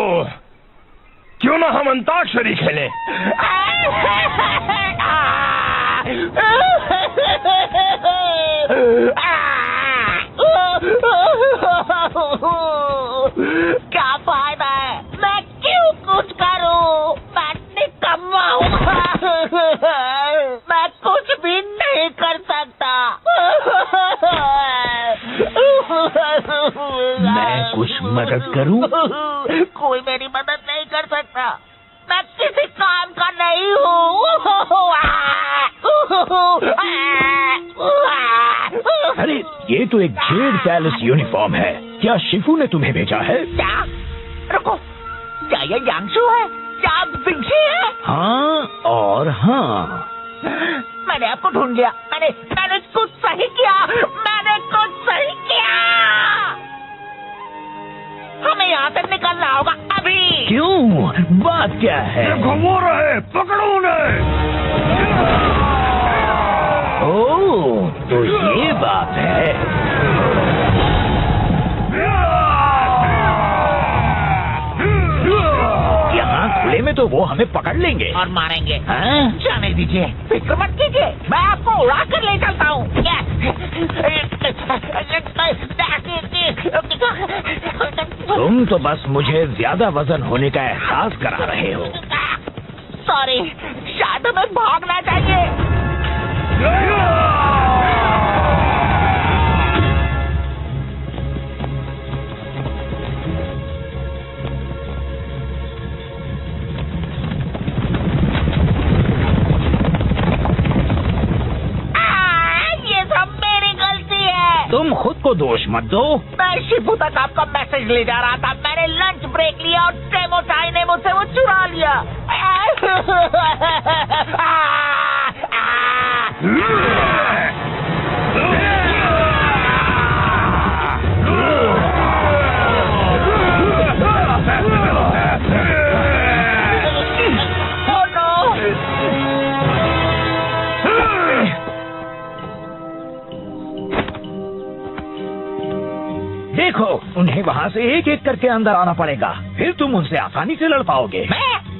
क्यों ना हम अंताक्षरी खेलें? क्या फायदा है? मैं क्यों कुछ करूं? मैं निकम्मा मैं कुछ मदद करूं? कोई मेरी मदद नहीं कर सकता, मैं किसी काम का नहीं हूँ। अरे ये तो एक जेड पैलेस यूनिफॉर्म है। क्या शिफू ने तुम्हें भेजा है? क्या? रुको, क्या ये यांशु है? क्या विंशी है? हाँ और हाँ। मैंने आपको ढूंढ लिया। मैंने कुछ सही किया। मैंने कुछ सही किया। हमें यहाँ से निकलना होगा अभी। क्यों? बात क्या है? देखो वो रहे, पकड़ो उन्हें। ओह, तो ये बात है। यहाँ खुले में तो वो हमें पकड़ लेंगे और मारेंगे। हाँ? जाने दीजिए, फिक्र मत कीजिए, मैं आपको उड़ा कर ले चलता हूँ। तुम तो बस मुझे ज्यादा वजन होने का एहसास करा रहे हो। सॉरी, शायद हमें भागना चाहिए। तुम खुद को दोष मत दो। मैं शिफू तक आपका मैसेज ले जा रहा था। मैंने लंच ब्रेक लिया और टेमोटाई ने मुझसे वो चुरा लिया। देखो, उन्हें वहाँ से एक एक करके अंदर आना पड़ेगा, फिर तुम उनसे आसानी से लड़ पाओगे।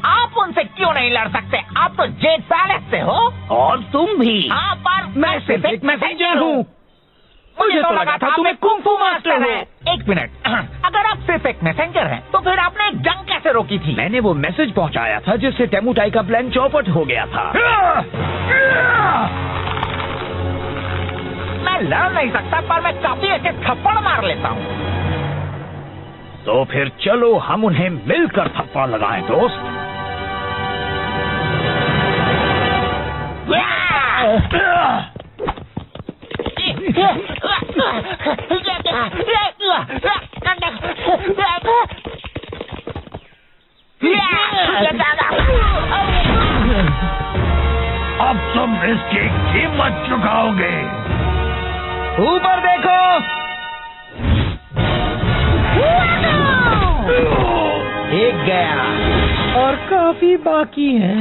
आप उनसे क्यों नहीं लड़ सकते? आप तो जेड पैलेस से हो। और तुम भी। हाँ, पर मैं सिर्फ एक मैसेंजर हूँ। मुझे तो लगा था तुम्हें कुंग फू मास्टर है। एक मिनट, अगर आप सिर्फ एक मैसेंजर हैं, तो फिर आपने एक जंग कैसे रोकी थी? मैंने वो मैसेज पहुँचाया था जिससे टेमुटाई का प्लान चौपट हो गया था। मैं लड़ नहीं सकता, पर मैं काफी अच्छे थप्पड़ मार लेता हूँ। तो फिर चलो हम उन्हें मिलकर थप्पड़ लगाएं, दोस्त। अब तुम इसकी कीमत चुकाओगे। ऊपर देखो। एक गया और काफी बाकी है।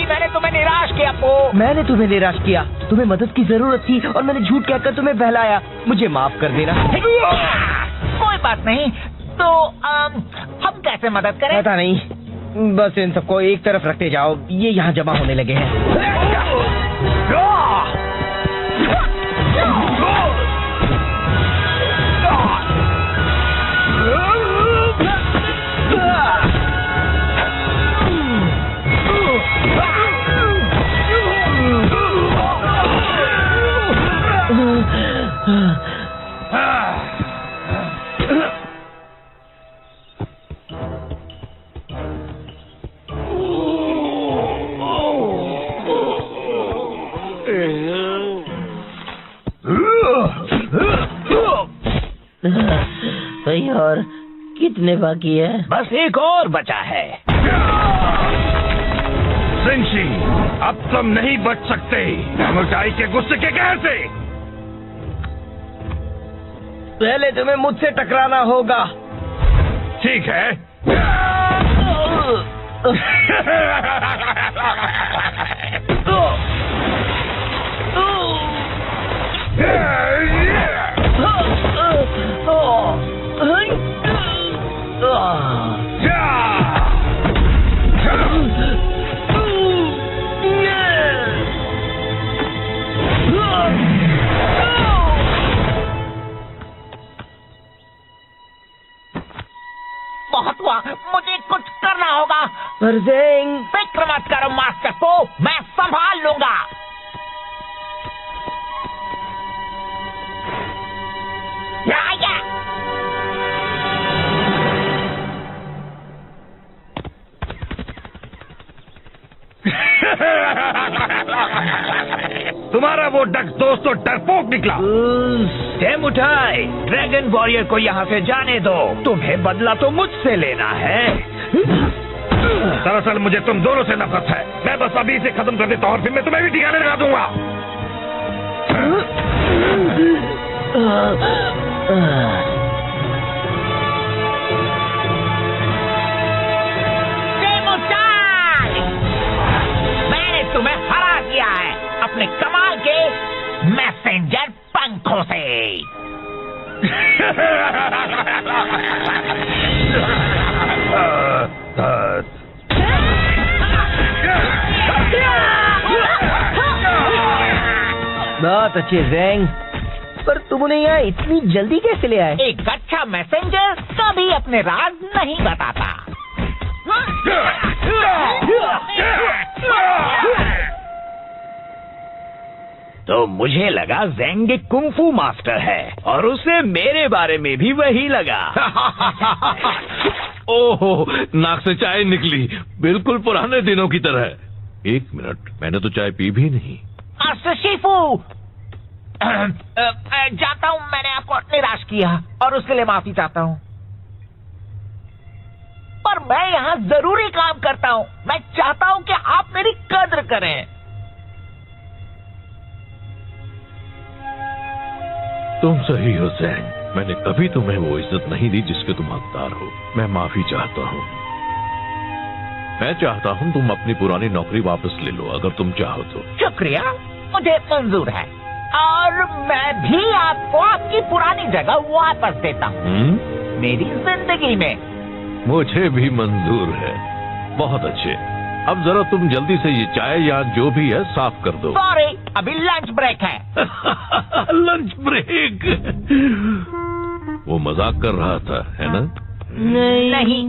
मैंने तुम्हें निराश किया पो। मैंने तुम्हें निराश किया। तुम्हें मदद की जरूरत थी और मैंने झूठ कहकर तुम्हें बहलाया। मुझे माफ कर देना। कोई बात नहीं। तो हम कैसे मदद करें? पता नहीं, बस इन सबको एक तरफ रखते जाओ। ये यहाँ जमा होने लगे हैं। भाई, और कितने बाकी है? बस एक और बचा है। सिंशी, अब तुम नहीं बच सकते टेमुटाई के गुस्से के कहर से। पहले तुम्हें मुझसे टकराना होगा। ठीक है। बहुत हुआ, मुझे कुछ करना होगा। फिक्र मत करो मास्टर पो, मैं संभाल लूंगा। तुम्हारा वो दोस्त तो डरपोक निकला। टेमुटाई, ड्रैगन वॉरियर को यहाँ से जाने दो। तुम्हें बदला तो मुझसे लेना है। दरअसल मुझे तुम दोनों से नफरत है। मैं बस अभी से खत्म कर देता हूँ और फिर मैं तुम्हें भी ठिकाने लगा दूंगा। मैंने तुम्हें हरा दिया है अपने कमाल के मैसेंजर पंखों से। बहुत अच्छे ज़ैंग, पर तुम उन्हें यहाँ इतनी जल्दी कैसे ले आए? एक अच्छा मैसेंजर कभी अपने राज नहीं बताता। तो मुझे लगा ज़ैंग एक कुंफू मास्टर है और उसे मेरे बारे में भी वही लगा। ओहो, नाक से चाय निकली, बिल्कुल पुराने दिनों की तरह। 1 मिनट, मैंने तो चाय पी भी नहीं। मास्टर शिफू, जाता हूँ, मैंने आपको निराश किया और उसके लिए माफी चाहता हूँ। पर मैं यहाँ जरूरी काम करता हूँ। मैं चाहता हूँ कि आप मेरी कद्र करें। तुम सही हो ज़ैंग, मैंने कभी तुम्हें वो इज्जत नहीं दी जिसके तुम हकदार हो। मैं माफी चाहता हूँ। मैं चाहता हूँ तुम अपनी पुरानी नौकरी वापस ले लो, अगर तुम चाहो तो। शुक्रिया, मुझे मंजूर है और मैं भी आपको आपकी पुरानी जगह वापस देता हूँ मेरी जिंदगी में। मुझे भी मंजूर है। बहुत अच्छे, अब जरा तुम जल्दी से ये चाय या जो भी है साफ कर दो। सॉरी, अभी लंच ब्रेक है। Lunch break? वो मजाक कर रहा था, है ना? नहीं।